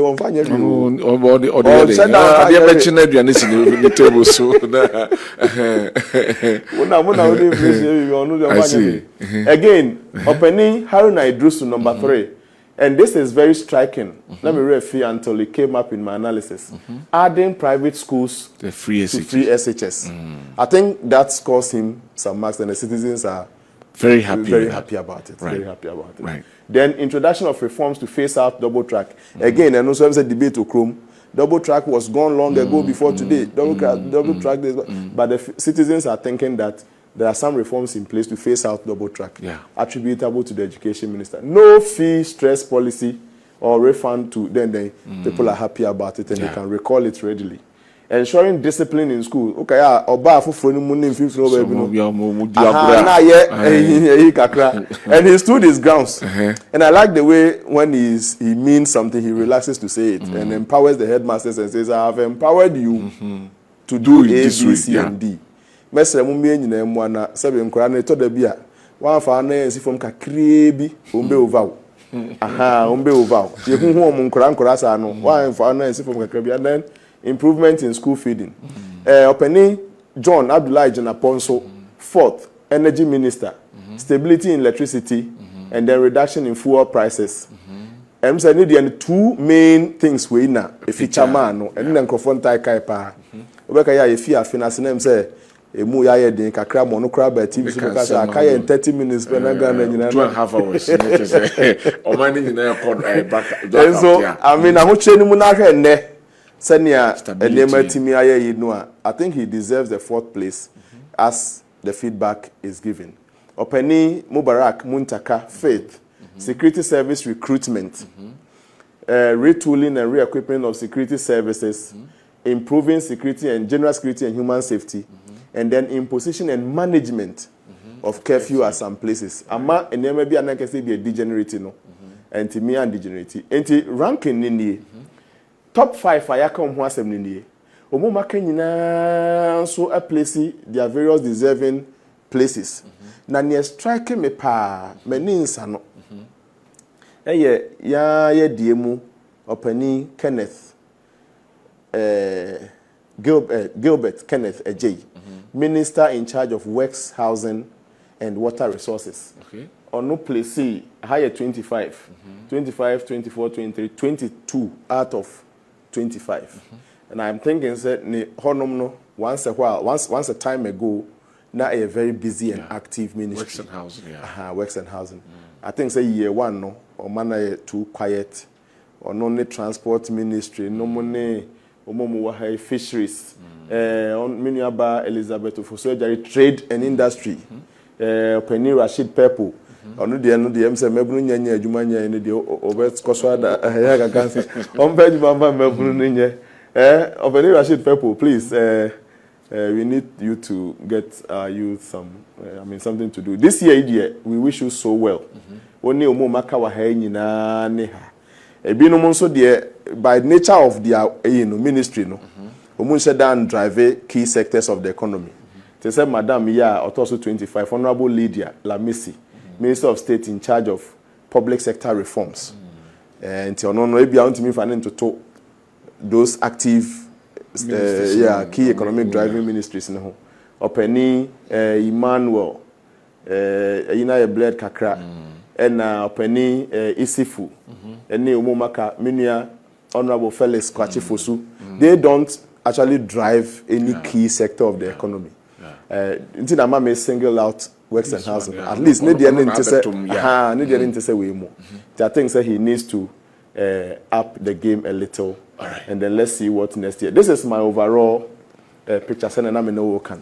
again, opening Haruna Idrusu number 3. And this is very striking. Let me refer until it came up in my analysis. Adding private schools to free SHS. I think that scores him some marks, and the citizens are very happy about it. Right. Very happy about it. Right. Then introduction of reforms to phase out double track. Again, and also a debate to Chrome. Double track was gone long ago before today. Double track. But the citizens are thinking that there are some reforms in place to phase out double track, attributable to the education minister. No fee stress policy or refund to then people are happy about it and they can recall it readily. Ensuring discipline in school. Okay, and he stood his grounds. And I like the way when he means something, he relaxes to say it and empowers the headmasters and says, I have empowered you to do A, B, C, and D. Mesre mu me nyina mu ana sebe nkora na to da bi a wan fa na yansi fom ka krebi ombe over ombe over ye hu hu om nkora sa no wan fa na yansi fom ka krebi and then improvement in school feeding. Opening John Abdullahi Janaponso, 4th energy minister. stability in electricity, and then reduction in fuel prices. I'm saying the two main things we na a feature man and then microphone tai kai pa. Obeka ya e fear finance na say emu ya ye din kakra mo no kra ba TV so ka say akaya in 30 minutes pe na Ghana nyina 2.5 hours o man nyina back so I mean aho che ni mu na hwe nne senia enema timi aye yi no I think he deserves the 4th place as the feedback is given. Openi Mubarak Muntaka Faith, security service recruitment, retooling and re-equipping of security services, improving security and general security and human safety, and then imposition and management of curfew at some places. Ama and there may be an be a degenerating no, and to me and degenerating. And ranking in top 5 I come who has in Omo makanyina so a place their various deserving places. Na near strike me pa meninsa no. Ya diemu opani Kenneth Gilbert Kenneth Ejay, Minister in charge of Works, Housing and Water Resources. Okay. On no place higher 25, 25, 24, 23, 22 out of 25. And I'm thinking that once a while, once a time ago, now a very busy and active ministry. Works and housing, yeah. Works and housing. I think say year 1 no, or man too quiet, or no transport ministry, no money, or fisheries. On Miniaba Elizabeth for surgery, trade and industry. Penny Rashid Purple. On the end of the MC Mebunya, Jumania, and the Obert Koswada, Hayaga, on Benjamin Mebunya. Penny Rashid Purple, please. We need you to get our youth something to do. This year, we wish you so well. Only Omo Maka wa na neha. Ebi no monso de by nature of their ministry no. Omo said down drive key sectors of the economy. They said Madam ya also 25 Honorable Lydia Lamisi, Minister of State in charge of public sector reforms. And no ebi want me for to those active key economic driving ministries no. Openi Emmanuel ina bled kakra and openi Isifu and Umumaka Minia Honorable Felix Kwachifosu. They don't actually drive any key sector of the economy. Until I may single out works and housing. At least need the say we more. I think that he needs to up the game a little. Right. And then let's see what next year. This is my overall picture. And I'm no can.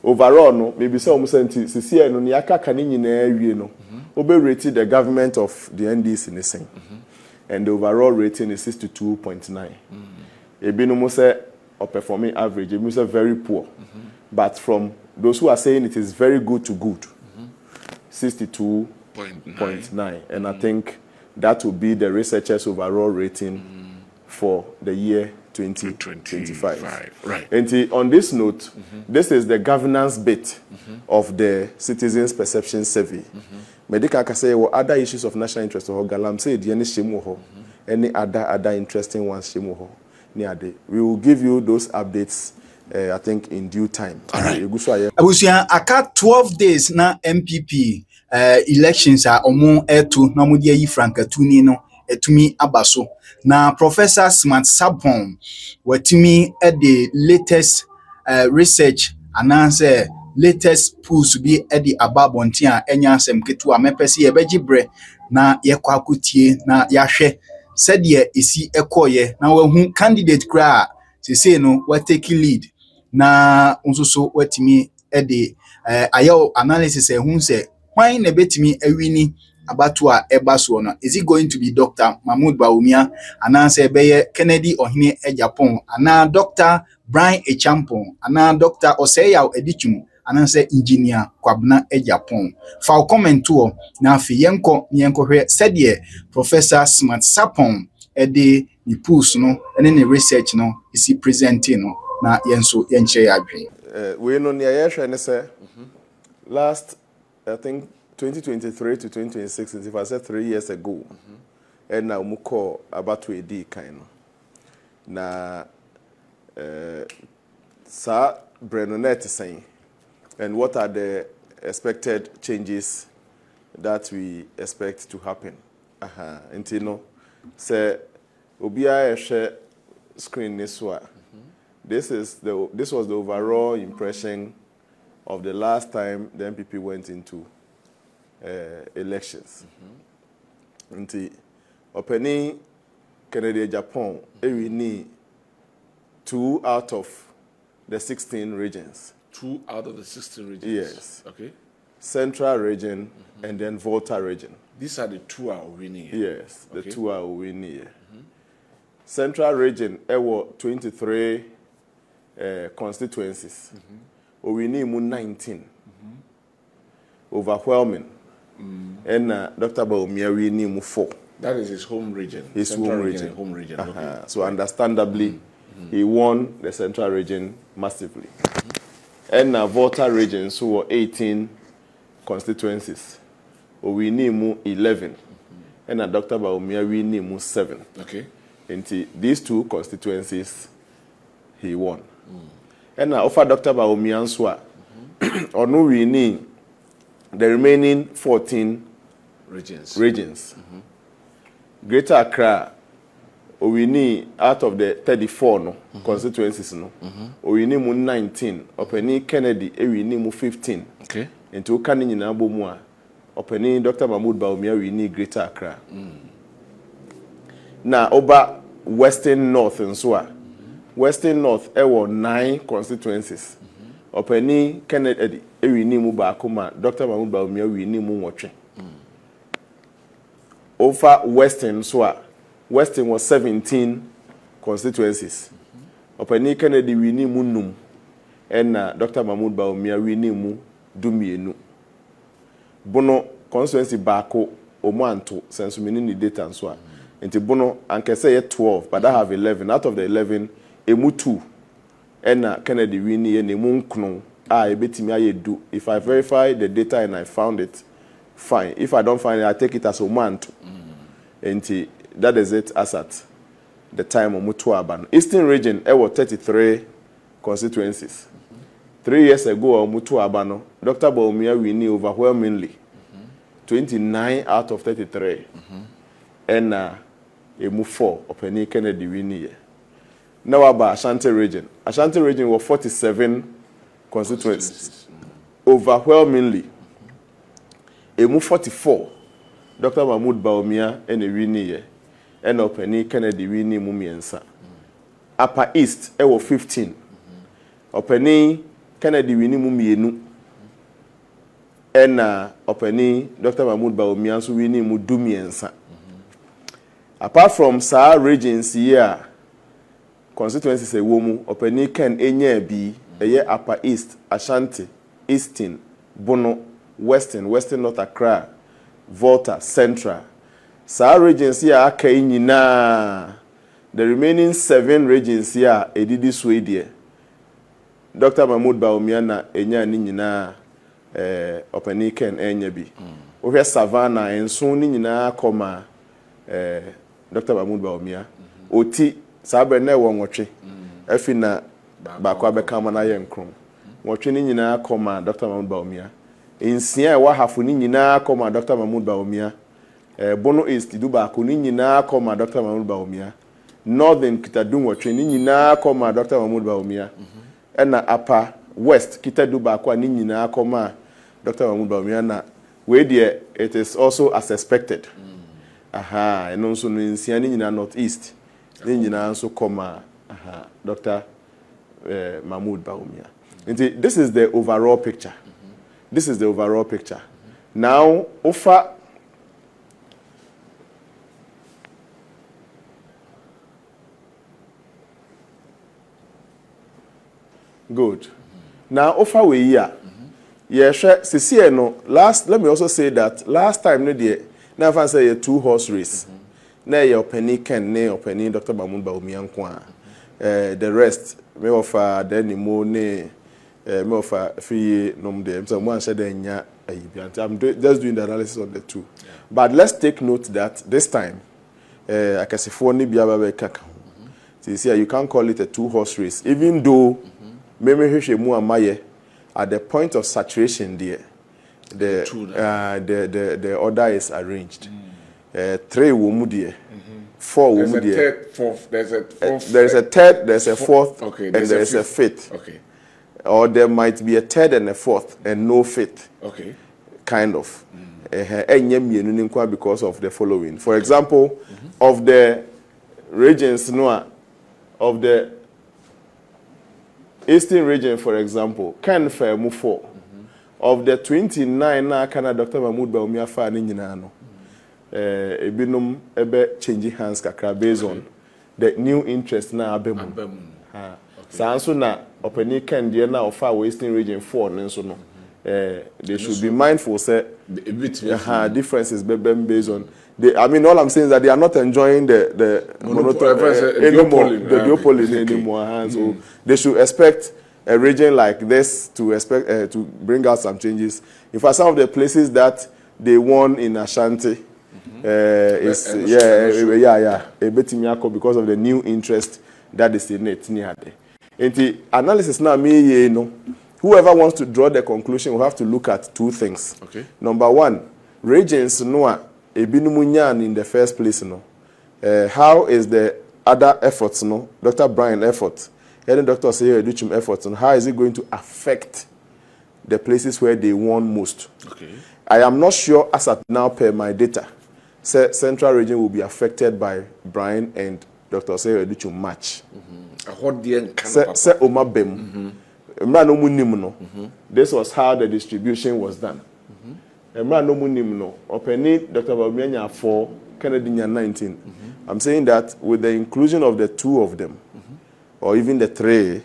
Overall, no, maybe so almost see no niaka kanini na no. Obe rated the government of the NDC in the same. And the overall rating is 62.9. Ebi no mo say or performing average, ebi say very poor. But from those who are saying it is very good to good, 62.9. And I think that will be the researchers' overall rating for the year 2025. Right. And on this note, this is the governance bit of the Citizens Perception Survey. Medical can say other issues of national interest or Galam say any other interesting ones. We will give you those updates. I think in due time. All right. Abusia aka 12 days na NPP elections are omo eto na mo die yi frankatuni no etumi abaso na Professor Sarpong watumi the latest research announce latest polls bi the ababonti a enya asem ketu a mepese ye begibre na yekwa akotie na yahwe sede esi ekoye na wahu candidate kra say no what take lead na nsoso watimi the ayo analysis ehun say why na betimi awini abatu a ebaso no is it going to be Dr. Mahmoud Bawumia ananse beye Kennedy Ohene Ejapon ana Dr. Brian Echampon ana Dr. Oseya Edichum ananse engineer Kwabna Ejapon fa comment to na afi yenko hwe said Professor Sarpong the polls no and the research no is he presenting no na yenso yenche adwen we no near yehwe ne say last I think 2023 to 2026 if I said 3 years ago and now muko about to edi kind no na sa Brenonet saying and what are the expected changes that we expect to happen. Until no, say, Obia share screen this one. This was the overall impression of the last time the NPP went into elections. Until opening Canada, Japan, we need 2 out of the 16 regions. 2 out of the 16 regions? Yes. Okay. Central region and then Volta region. These are the 2 are winning. Yes, the 2 are winning. Central region, there were 23 constituencies. We need 19. Overwhelming. And Dr. Baumia, we need 4. That is his home region. His Central home region. Home region. Okay. So understandably, he won the Central region massively. And Volta region, so were 18 constituencies. We need 11. And Dr. Baumia, we need 7. Okay. And these 2 constituencies, he won. And now, offer Dr. Baumia Answa, or no, we need the remaining 14 regions. Greater Accra, we need out of the 34 constituencies, we need 19. Opening Kennedy, we need 15. Okay. And to Kani in Abomua, opening Dr. Mahmoud Baumia, we need Greater Accra. Now, over Western North and so on. Western North, there were 9 constituencies. Opening Kennedy, we need Mubakuma, Dr. Mahmoud Baumia, we need Mumwatch. Over Western, so Western was 17 constituencies. Opening Kennedy, we need Munum. And Dr. Mahmoud Baumia, we need Mu Dumienu. Bono constituency Bako, Omanto, since we need the data and so on. And Bono, and can say 12, but I have 11. Out of the 11, Emu 2. And Kennedy, we need a Munkno. I bet me I do. If I verify the data and I found it, fine. If I don't find it, I take it as Omanto. And that is it as at the time of Mutuaban. Eastern region, there were 33 constituencies. 3 years ago, Mutuabano, Dr. Baumia, we knew overwhelmingly 29 out of 33. And a move 4 of any Kennedy we need. Now about Ashanti region. Ashanti region were 47 constituencies. Overwhelmingly. A move 44. Dr. Mahmoud Baumia and a winnie. And of any Kennedy we need Mumiensa. Upper East, there were 15. Openi Kennedy we need Mumienu. And Openi Dr. Mahmoud Baumia so we need Mudumiensa. Apart from Sahara regions here, constituencies a woman, Openi Ken Enye B, a year Upper East, Ashanti, Eastern, Bono, Western North Accra, Volta, Central. Sahara regions here are Kainina. The remaining 7 regions here, Edidi Swede. Dr. Mahmoud Baumia na Enya Nina, Openi Ken Enye B. Over Savannah and soon Nina, comma, Dr. Mahmoud Baumia. Oti sabe na wo nwotwe afina bakwa bekama na ye nkrom nwotwe ni nyina koma Dr. Mahmoud Baumia ensia wa hafu ni nyina koma Dr. Mahmoud Baumia Bono East du ba ko ni nyina koma Dr. Mahmoud Baumia Northern kitadu nwotwe ni nyina koma Dr. Mahmoud Baumia na Upper West kitadu ba ko ni nyina koma Dr. Mahmoud Baumia na we there it is also as expected. And also in Siani North East, then also come Dr. Mahmoud Baumia. This is the overall picture. This is the overall picture. Now, offer good. Now, offer we here. Yes, no. Last, let me also say that last time, no dear. Now, if I say a 2-horse race, now your penny can name or penny Dr. Mahmoud Baumia Nkwa. The rest, me offer then more me offer free nom them. Someone said I'm just doing the analysis on the 2. But let's take note that this time, I can say for ni biaba kaka. See, you can't call it a 2-horse race, even though maybe he mu amaye at the point of saturation there. the order is arranged. 3 womudie, 4 womudie. There's a third, there's a fourth, okay, and there's a fifth. Okay. Or there might be a third and a fourth and no fifth. Okay. Kind of. Because of the following. For example, of the regions, of the Eastern region, for example, can fair move 4. Of the 29 na kana Dr. Mahmoud Baumia fa ni nyina no. Ebinum ebe changing hands kakra based on the new interest na abemu. Sanso na openi kan de na ofa Western region 4 nso no. They should be mindful say differences based on I mean, all I'm saying is that they are not enjoying the duopoly anymore. So they should expect a region like this to bring out some changes. In fact, some of the places that they won in Ashanti is a bit because of the new interest that is in it. In the analysis now, whoever wants to draw the conclusion will have to look at 2 things. Okay. Number 1, regions in the first place, how is the other efforts, Dr. Brian effort, and Dr. Seyo Educhum efforts, and how is it going to affect the places where they won most? Okay. I am not sure as at now per my data, Central region will be affected by Brian and Dr. Seyo Educhum match. This was how the distribution was done. Dr. Baumia 4, Kennedy 19. I'm saying that with the inclusion of the 2 of them, or even the 3,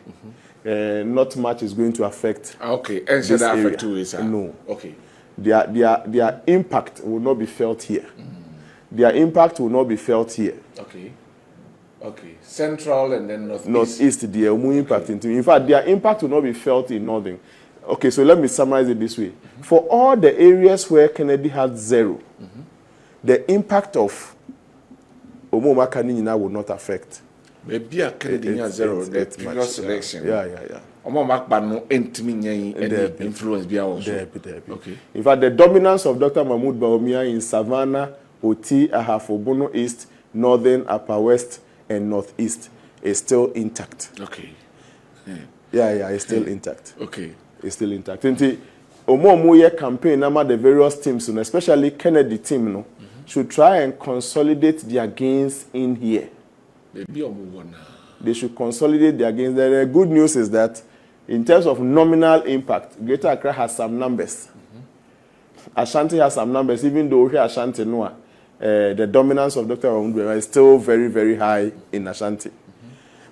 not much is going to affect. Okay, and so that affect 2 is no. Okay. Their impact will not be felt here. Their impact will not be felt here. Okay. Okay. Central and then northeast. Northeast, their impact into. In fact, their impact will not be felt in northern. Okay, so let me summarize it this way. For all the areas where Kennedy had 0, the impact of Omoma Kanina will not affect. Maybe a Kennedy had 0 the previous selection. Yeah. Omoma no any influence be also. Okay. In fact, the dominance of Dr. Mahmoud Baumia in Savannah, Oti, Ahafobono East, Northern, Upper West, and Northeast is still intact. Okay. Yeah, it's still intact. Okay. Is still intact. Omomuye campaign among the various teams, especially Kennedy team, should try and consolidate their gains in here. They should consolidate their gains. The good news is that in terms of nominal impact, Greater Accra has some numbers. Ashanti has some numbers, even though here Ashanti the dominance of Dr. Mahmoud is still very, very high in Ashanti.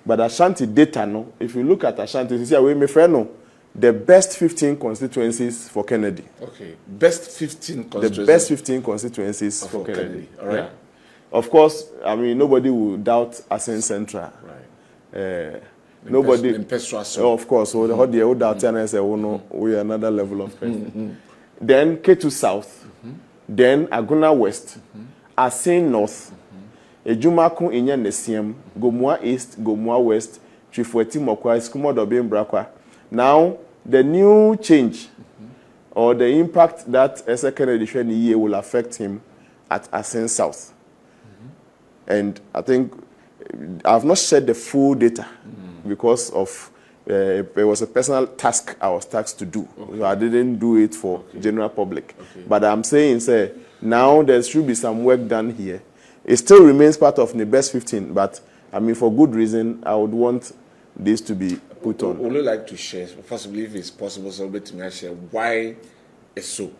But Ashanti data, if you look at Ashanti, you see, my friend, the best 15 constituencies for Kennedy. Okay. Best 15 constituencies. The best 15 constituencies for Kennedy. All right. Yeah. Of course, I mean, nobody will doubt Asen Central. Right. Nobody. Of course. So the old doubt and say, oh no, we are another level of person. Then K2 South. Then Aguna West. Asen North. Ejumaku Inya Nesiem. Gomua East. Gomua West. Trifueti Mokwa. Skumodobe Mbrakwa. Now, the new change or the impact that a second edition year will affect him at Asen South. And I think I've not shared the full data because of it was a personal task I was tasked to do. Okay. So I didn't do it for general public. Okay. But I'm saying, now there should be some work done here. It still remains part of the best 15, but I mean, for good reason, I would want this to be put on. Would you like to share, possibly if it's possible, to share why it's so?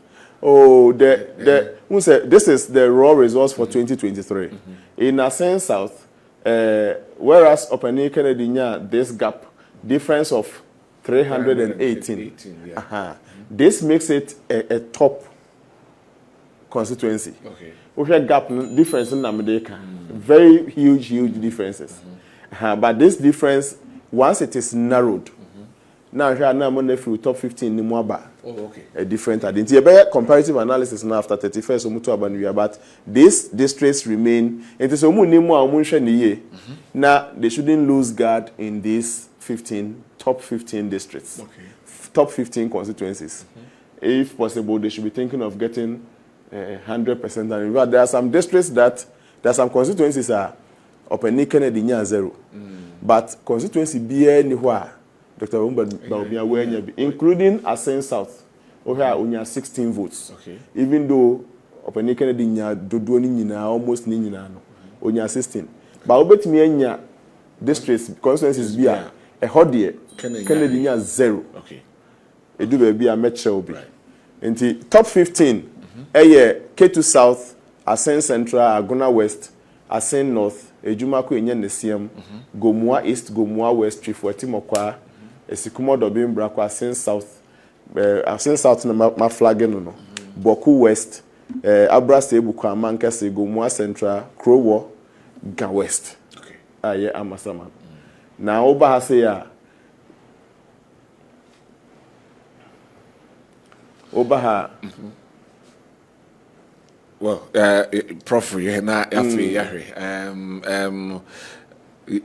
Oh, this is the raw results for 2023. In Asen South, whereas Openi Kennedy, this gap, difference of 318. This makes it a top constituency. Okay. We have gap difference in America. Very huge differences. But this difference, once it is narrowed, now here I'm on the top 15 in Mwaba. A different identity. A better comparative analysis now after 31st, but these districts remain. It is now they shouldn't lose guard in these top 15 districts, top 15 constituencies. if possible, they should be thinking of getting 100%. And in fact, there are some districts there are some constituencies are open Kennedy near 0. But constituency be anywhere, Dr. Umba, including Ascent South, we have 16 votes. Okay. Even though open Kennedy near Dodo almost Nina, only 16. But obet districts, constituencies be a hodie, Kennedy near 0. Okay. It do be a metro. In the top 15, K2 South, Ascent Central, Agona West, Ascent North, Ejumako Enyen Nesiam, Gomua East, Gomua West, Trifuati Mokwa, Esikumo Dobin Brakwa, Ascent South na ma flagging no. Boku West, Abraste Bukwa Mankasi, Gomua Central, Krowo, Ga West. Okay. Aye Amasama. Na oba hase ya Obaha. Well, Prof, you na yafi yahwe.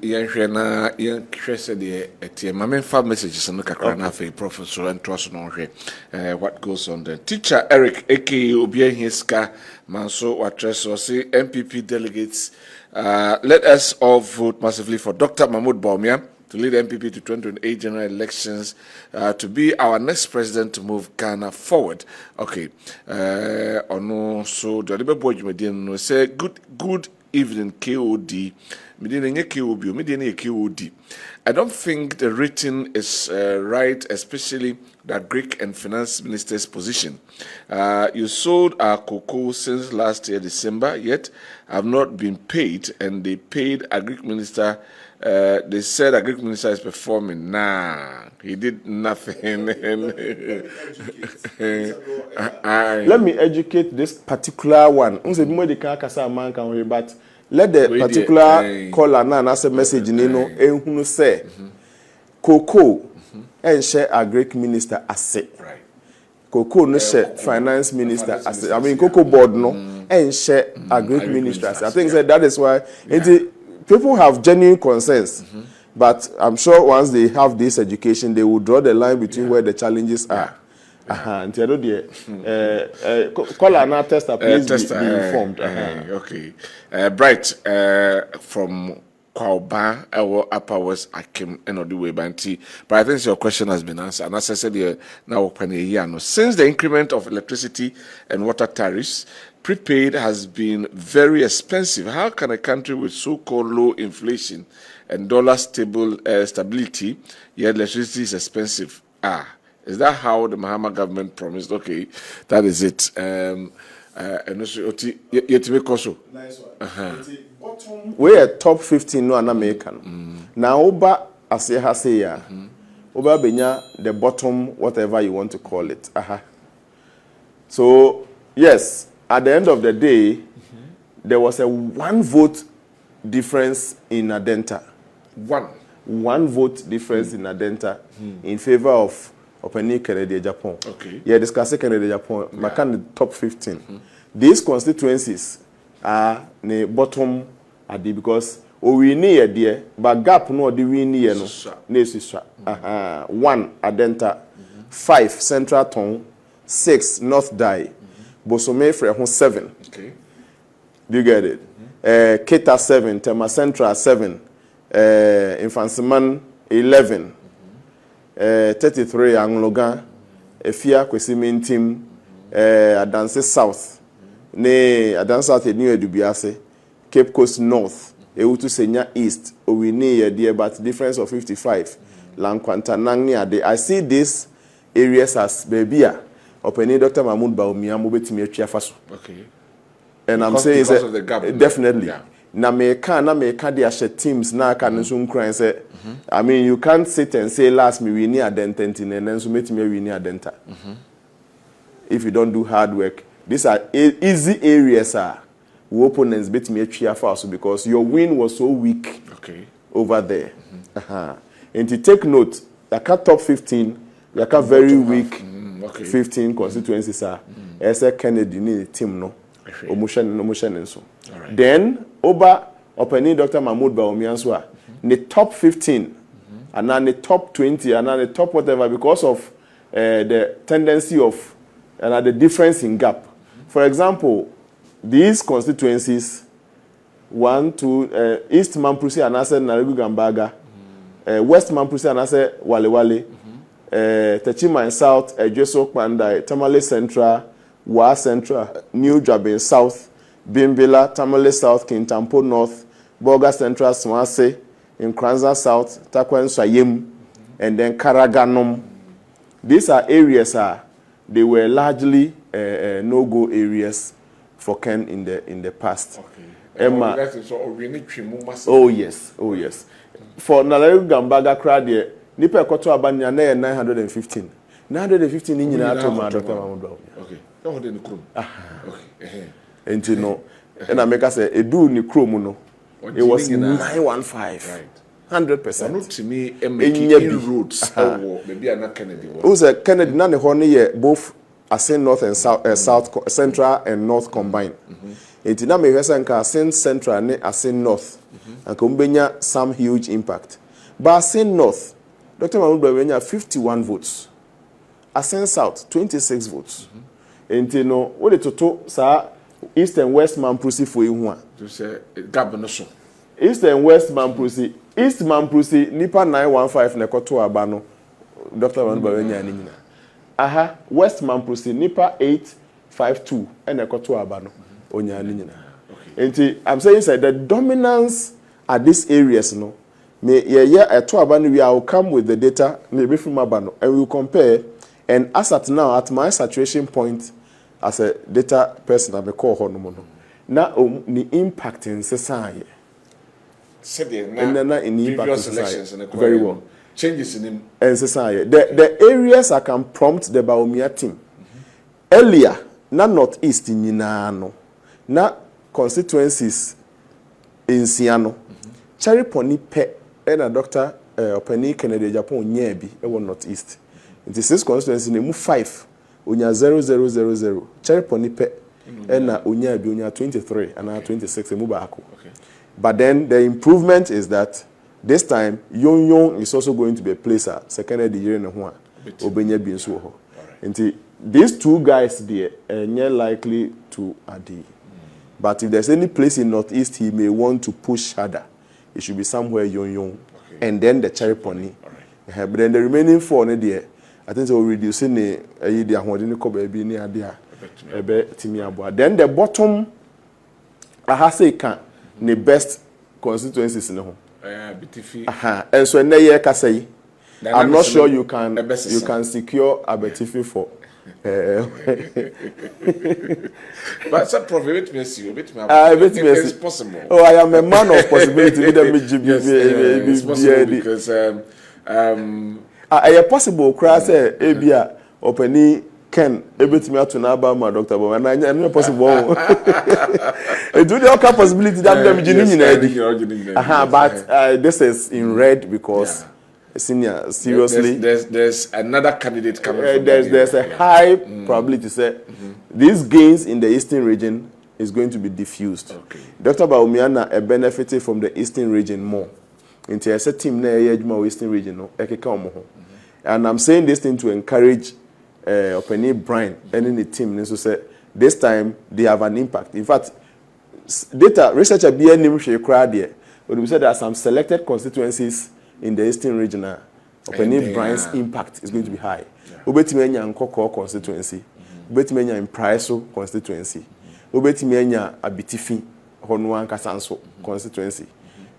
Yahwe na yahwe se de etie mame fa messages no kakra na afi Professor and trust no hwe. What goes on there? Teacher Eric aka Obia Hiska Manso Watreso say NPP delegates let us all vote massively for Dr. Mahmoud Bawumia to lead NPP to 2028 general elections, to be our next president to move Ghana forward. Okay. No, so the other boy you say good evening KOD. KOD. I don't think the rating is right, especially the Greek and finance minister's position. You sold our cocoa since last year December, yet have not been paid, and they paid a Greek minister. They said a Greek minister is performing. Nah, he did nothing. Let me educate this particular one. But let the particular caller now as a message who say Coco and share a Greek minister asset. Right. Coco no share finance minister asset. I mean Coco board no and share a Greek minister asset. I think that is why people have genuine concerns, but I'm sure once they have this education, they will draw the line between where the challenges are. Caller now tester, please be informed. Okay. Bright from Kwauba, our Upper West Akim, and the way Banti. But I think your question has been answered. And as I said here, now since the increment of electricity and water tariffs, prepaid has been very expensive. How can a country with so-called low inflation and dollar stability, yet electricity is expensive? Is that how the Mahama government promised? Okay, that is it. And also, yet make also. Nice one. We are top 15 no American. Now, Oba Aseya, Oba Benya, the bottom, whatever you want to call it. So, yes. At the end of the day, there was a 1 vote difference in Adenta. One vote difference in Adenta in favor of Openi Kennedy Japan. Okay. Yeah, discussing Kennedy Japan. Makan the top 15. These constituencies are the bottom because we need a dear, but gap no the we need no. 1 Adenta, 5 Central Town, 6 North Dai. Bosome Frehon 7. Okay. Do you get it? Keta 7, Tema Central 7, Infansiman 11, 33 Anglogan, Efia Kwesimin Team, Adanse South, Adanse South New Edubiase, Cape Coast North, Eutu Senya East, Owini dear but difference of 55, Lankwanta Nangnia. I see these areas as Babia. Openi Dr. Mahmoud Bawumia mobetimi atwa faso. Okay. And I'm saying definitely. Na meka dey share teams na aka nso nkran say I mean you can't sit and say last me we need identity and then so metimi we need identity. If you don't do hard work, these are easy areas who opponents betimi atwa faso because your win was so weak. Okay. Over there. And to take note, the top 15, the very weak. Okay. 15 constituencies are as a Kennedy ni team no omotion so then over opening Dr. Mahmoud Bawumia so the top 15 and then the top 20 and then the top whatever because of the tendency of and at the difference in gap. For example, these constituencies, East Mamprusi and Ase Naregu Gambaga, West Mamprusi and Ase Walewale, Techima in South, Ejeso Kwandai, Tamale Central, Wa Central, New Jabin South, Bimbila, Tamale South, Kintampo North, Boga Central, Swase, in Kranza South, Takwan Swayem, and then Karaganom. These are areas they were largely no-go areas for Ken in the past. Okay. Emma. Oh yes. For Nalaru Gambaga crowd here, Nipa Koto Abanya 915. 915 in Yinato, Dr. Mahmoud. Okay. Okay. And you know, and I make us say, Edu ni Kromuno. It was 915. Right. 100%. Not to me, making roads. Maybe I'm not Kennedy. Who's a Kennedy? None of both Asin North and South, Central and North combined. It's now me Asin Central and Asin North, and Kumbenya some huge impact. But Asin North, Dr. Mahmoud 51 votes. Asin South 26 votes. And you know what the total sa East and West Mamprusi for you. To say Gabanoso. East and West Mamprusi. East Mamprusi nipa 915 na koto abano Dr. Mahmoud Bawenya ni aha West Mamprusi nipa 852 na koto abano onya ni nyina. Okay. I'm saying that the dominance at these areas no me eto abano we will come with the data maybe from abano and we will compare, and as at now at my saturation point as a data person I'm a call ho no mo no na the impact in society. And then in the previous elections very well. Changes in him and society. The areas I can prompt the Baumia team. Earlier, na northeast in Yinano, na constituencies in Siano, Cherry Pony Pe, and a doctor Penny Kennedy Japan Nyebi, one northeast. It is 6 constituencies in move 5, unya 0000, Cherry Pony Pe, and na Unyabi, unya 23, and 26, and Mubako. But then the improvement is that this time Yon is also going to be a placer second year in one Obenya Binsuho. And these two guys there are not likely to adi. But if there's any place in Northeast he may want to push harder, it should be somewhere Yon and then the Cherry Pony. But then the remaining 4 there, I think they will reduce the then the bottom I say can the best constituencies in the home. And so near Kasai, I'm not sure you can secure a Betifi for. But some Prof, it's possible. Oh, I am a man of possibility. It's possible because a possible crash Abia opening. Ken, everything to know about my doctor, but I know possible. It do the possibility that I'm but this is in red because senior seriously. There's another candidate coming. There's a high probability to say these gains in the eastern region is going to be diffused. Okay. Dr. Baumiana benefited from the eastern region more. Into a team near the eastern region, no, and I'm saying this thing to encourage. Openi Brian and in the team and so say this time they have an impact. In fact, data researcher BNM she cried there. But we said there are some selected constituencies in the eastern region. Openi Brian's impact is going to be high. Ubetimenya Nkoko constituency, Ubetimenya in Praiso constituency, Ubetimenya Abitifi, Honwan Kasanso constituency.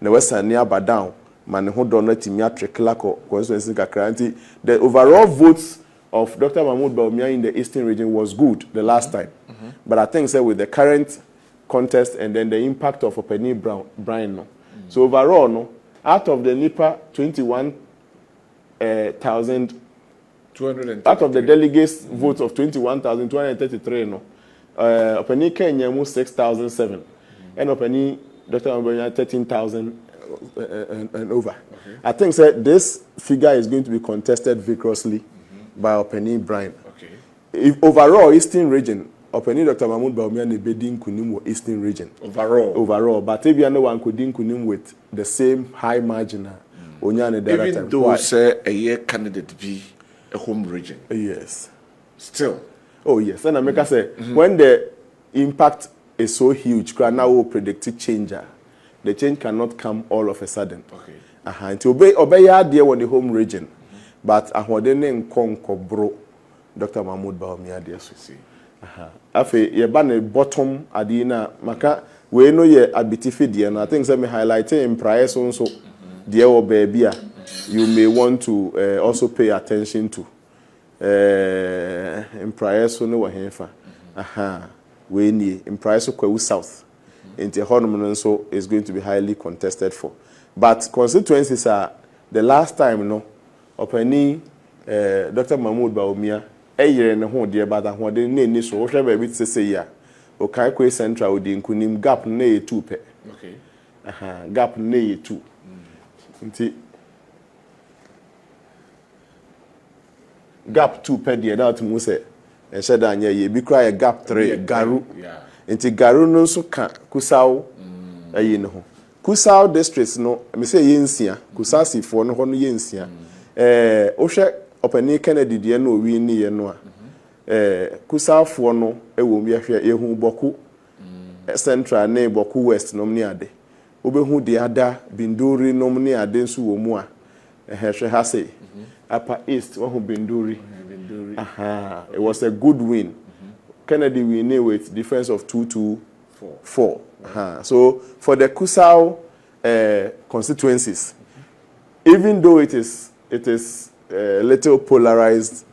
The western near Badao, Manho Donut Timia Treklako constituency Kakranti. The overall votes of Dr. Mahmoud Bawumia in the eastern region was good the last time. But I think with the current contest and then the impact of Openi Brian. No. So overall, no, out of the NIPA 21,000, out of the delegates votes of 21,233, no, Openi Kenya 6,007, and Openi Dr. Mahmoud 13,000 and over. Okay. I think this figure is going to be contested vigorously by Openi Brian. Okay. If overall Eastern region, Openi Dr. Mahmoud Bawumia Nebedin Kunim Eastern region. Overall. But if you know one could Kunim with the same high margin, even though say a year candidate be a home region. Yes. Still. Oh yes, and America say when the impact is so huge, now we predict change. The change cannot come all of a sudden. Okay. Until obey there on the home region, but ahoɔden nkɔ bro. Dr. Mahmoud Bawumia dear so see. Afe ye ba ne bottom adina maka we no ye abitifi dear and I think say me highlight in prior so dear or baby you may want to also pay attention to in prior so no hefa we ni in prior so Kwawu South into Honolulu so is going to be highly contested for, but constituencies are the last time no openi Dr. Mahmoud Bawumia eyere ne ho de bada ho de ne ni so wo hwe ba bi tsese ya o kai kwe central o de nkunim gap na ye 2 pe. Okay. Gap na ye 2 nti gap 2 pe de that mu se e sheda anya ye bi kra ye gap 3 garu nti garu no so ka Kusau ayi ne ho Kusau districts no me say ye nsia Kusau sifo no ho no ye nsia o hwe Openi Kennedy de no wi ni ye no a Kusafo no ewo mi ahwe ehu boku central ne boku west no ni ade obehu de ada Binduri no ni ade nso wo mu a hwe ha say upper east wo Binduri. It was a good win. Kennedy win with difference of 2-4. So for the Kusau constituencies, even though it is a little polarized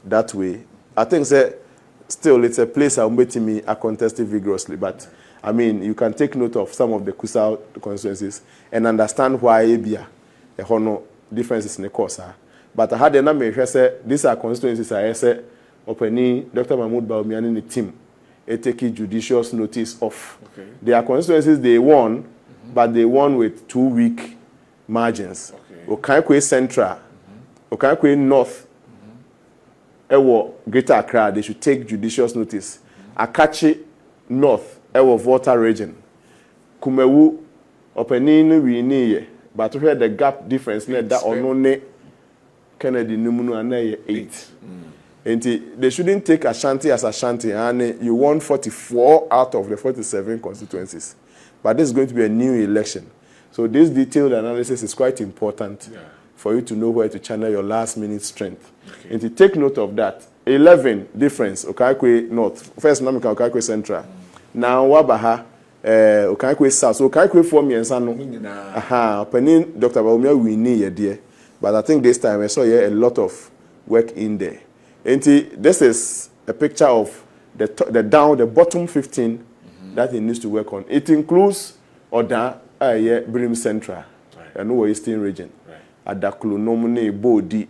that way, I think still it's a place I'm waiting me I contested vigorously. But I mean, you can take note of some of the Kusau constituencies and understand why Abia a hono differences in the course. But I had a number say these are constituencies I say opening Dr. Mahmoud Bawumia and the team take judicious notice of. Okay. They are constituencies they won, but they won with 2 week margins. Okay. Okaikwe Central, Okaikwe North, Ewo Greater Accra, they should take judicious notice. Akachi North, Ewo Volta region, Kumewu, opening we need, but we had the gap difference that onone Kennedy Numunu and 8. And they shouldn't take Ashanti as Ashanti, and you won 44 out of the 47 constituencies. But this is going to be a new election. So this detailed analysis is quite important for you to know where to channel your last-minute strength. Okay. And to take note of that, 11 difference, Okaikwe North. First, Namika Okaikwe Central. Now, Wabaha, Okaikwe South. So Okaikwe for me and Sano. Penin Dr. Bawumia we need dear. But I think this time I saw a lot of work in there. And this is a picture of the bottom 15 that he needs to work on. It includes Oda, Brim Central, and Lower Eastern region. Adakulu nomine Bodi,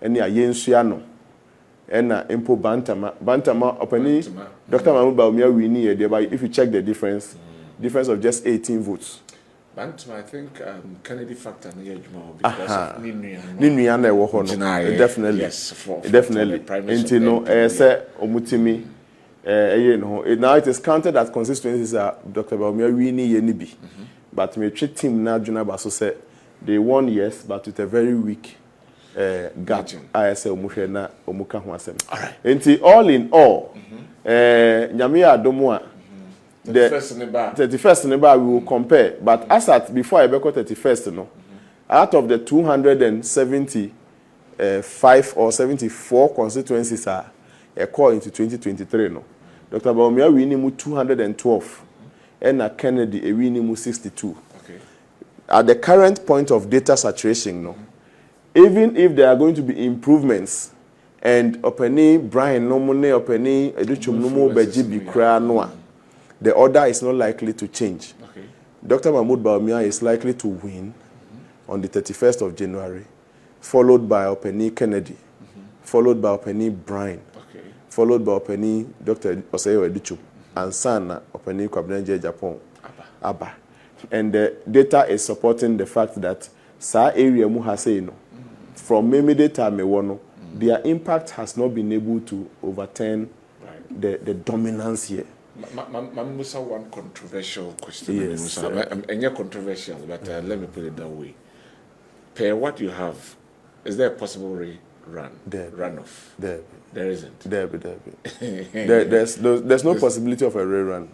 and Yensuano, and Impo Bantama, Openi, Dr. Mahmoud Bawumia we need there. But if you check the difference of just 18 votes. Bantama, I think Kennedy factor near Juma because of Ninuana, definitely. Yes, definitely. Intino, say Omutimi. Now it is counted as constituencies Dr. Bawumia we need Yenibi. But me treat team now Juna Baso said they won yes, but with a very weak gap. I say Omushena Omuka Huasem. Alright. All in all, Nyamia Domua. The 31st in the bar we will compare, but as at before I record 31st, no, out of the 275 or 74 constituencies are a call into 2023, no. Dr. Bawumia we need 212, and Kennedy we need 62. Okay. At the current point of data saturation, no, even if there are going to be improvements, and Openi Brian Nomone Openi Educhum Nomo Beji Bikra Noa. The order is not likely to change. Okay. Dr. Mahmoud Bawumia is likely to win on the 31st of January, followed by Openi Kennedy, followed by Openi Brian, followed by Openi Dr. Oseyo Edichum, and Sana Openi Kwabnenje Japan, Abba. And the data is supporting the fact that Sa area Muhaseno, from Memi data Mewono, their impact has not been able to overturn the dominance here. Musa one controversial question. Yes. And controversial, but let me put it that way. Per what you have, is there a possible way runoff. There isn't. There's no possibility of a rerun.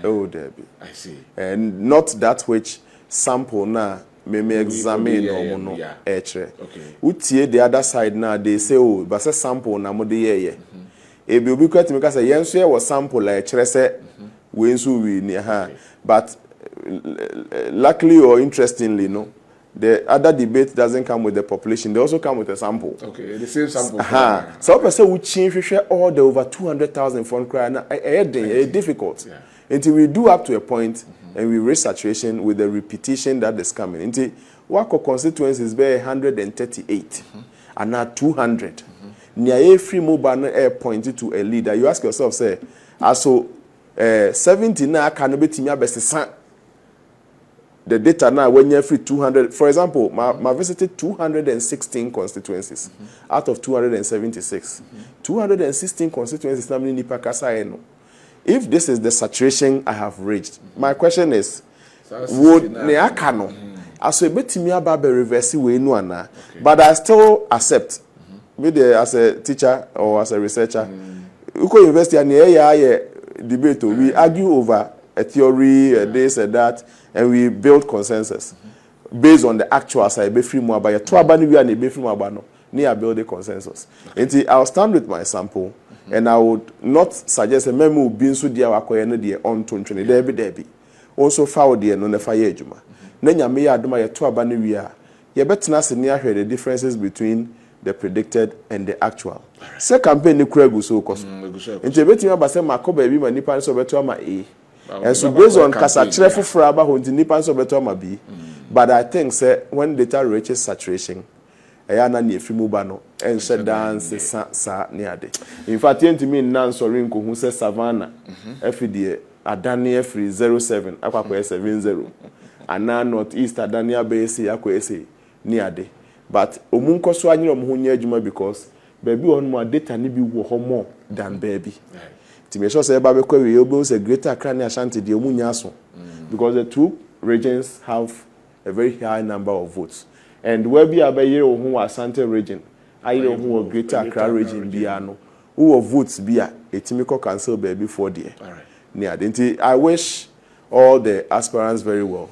Oh, there be. I see. And not that which sample now may examine or no. Okay. Utie the other side now they say oh, but say sample na mo de ye. E be obi kwati me ka say yenso ye was sample like chere say we nso we ni ha. But luckily or interestingly, no. The other debate doesn't come with the population. They also come with a sample. Okay, the same sample. So person we change all the over 200,000 phone cry now. Difficult. Yeah. Until we do up to a point and we reach saturation with the repetition that is coming. Until Wako constituencies be 138 and now 200. Near every mobile air pointed to a leader. You ask yourself, say, so 70 now can be to me best. The data now, when you're free 200, for example, I visited 216 constituencies out of 276. 216 constituencies, if this is the saturation I have reached, my question is, would Neakano, as a bit me about reverse way no ana, but I still accept, maybe as a teacher or as a researcher, Uko University and debate, we argue over a theory, this and that, and we build consensus based on the actual side. Be free more by a 2 abani we and be free more no. Near build a consensus. Until I'll stand with my sample, and I would not suggest a memo being so dear wakoyene dear on to Debbie. Also foul dear no fire juma. Nenya me aduma ya 2 abani we are. You better not near here the differences between the predicted and the actual. Say campaign ni kregu so koso. Until beti me ba say makoba bi manipa so beto ma e. And so based on Kasachre for Aba who depends on better be. But I think say when data reaches saturation, ayana ni efimubano and shut dance sa neade. In fact, to me nan sorry who says Savannah FD Adania free 07 akwa 70 and now northeast Adania base akwa neade. But omunko so anyi omuhunya adwuma because baby on more data ni bi wo more than baby. Because the 2 regions have a very high number of votes. And where be a who Ashanti region, I know who a Greater Accra region biano, who votes be a Timiko Council baby 4 years. I wish all the aspirants very well.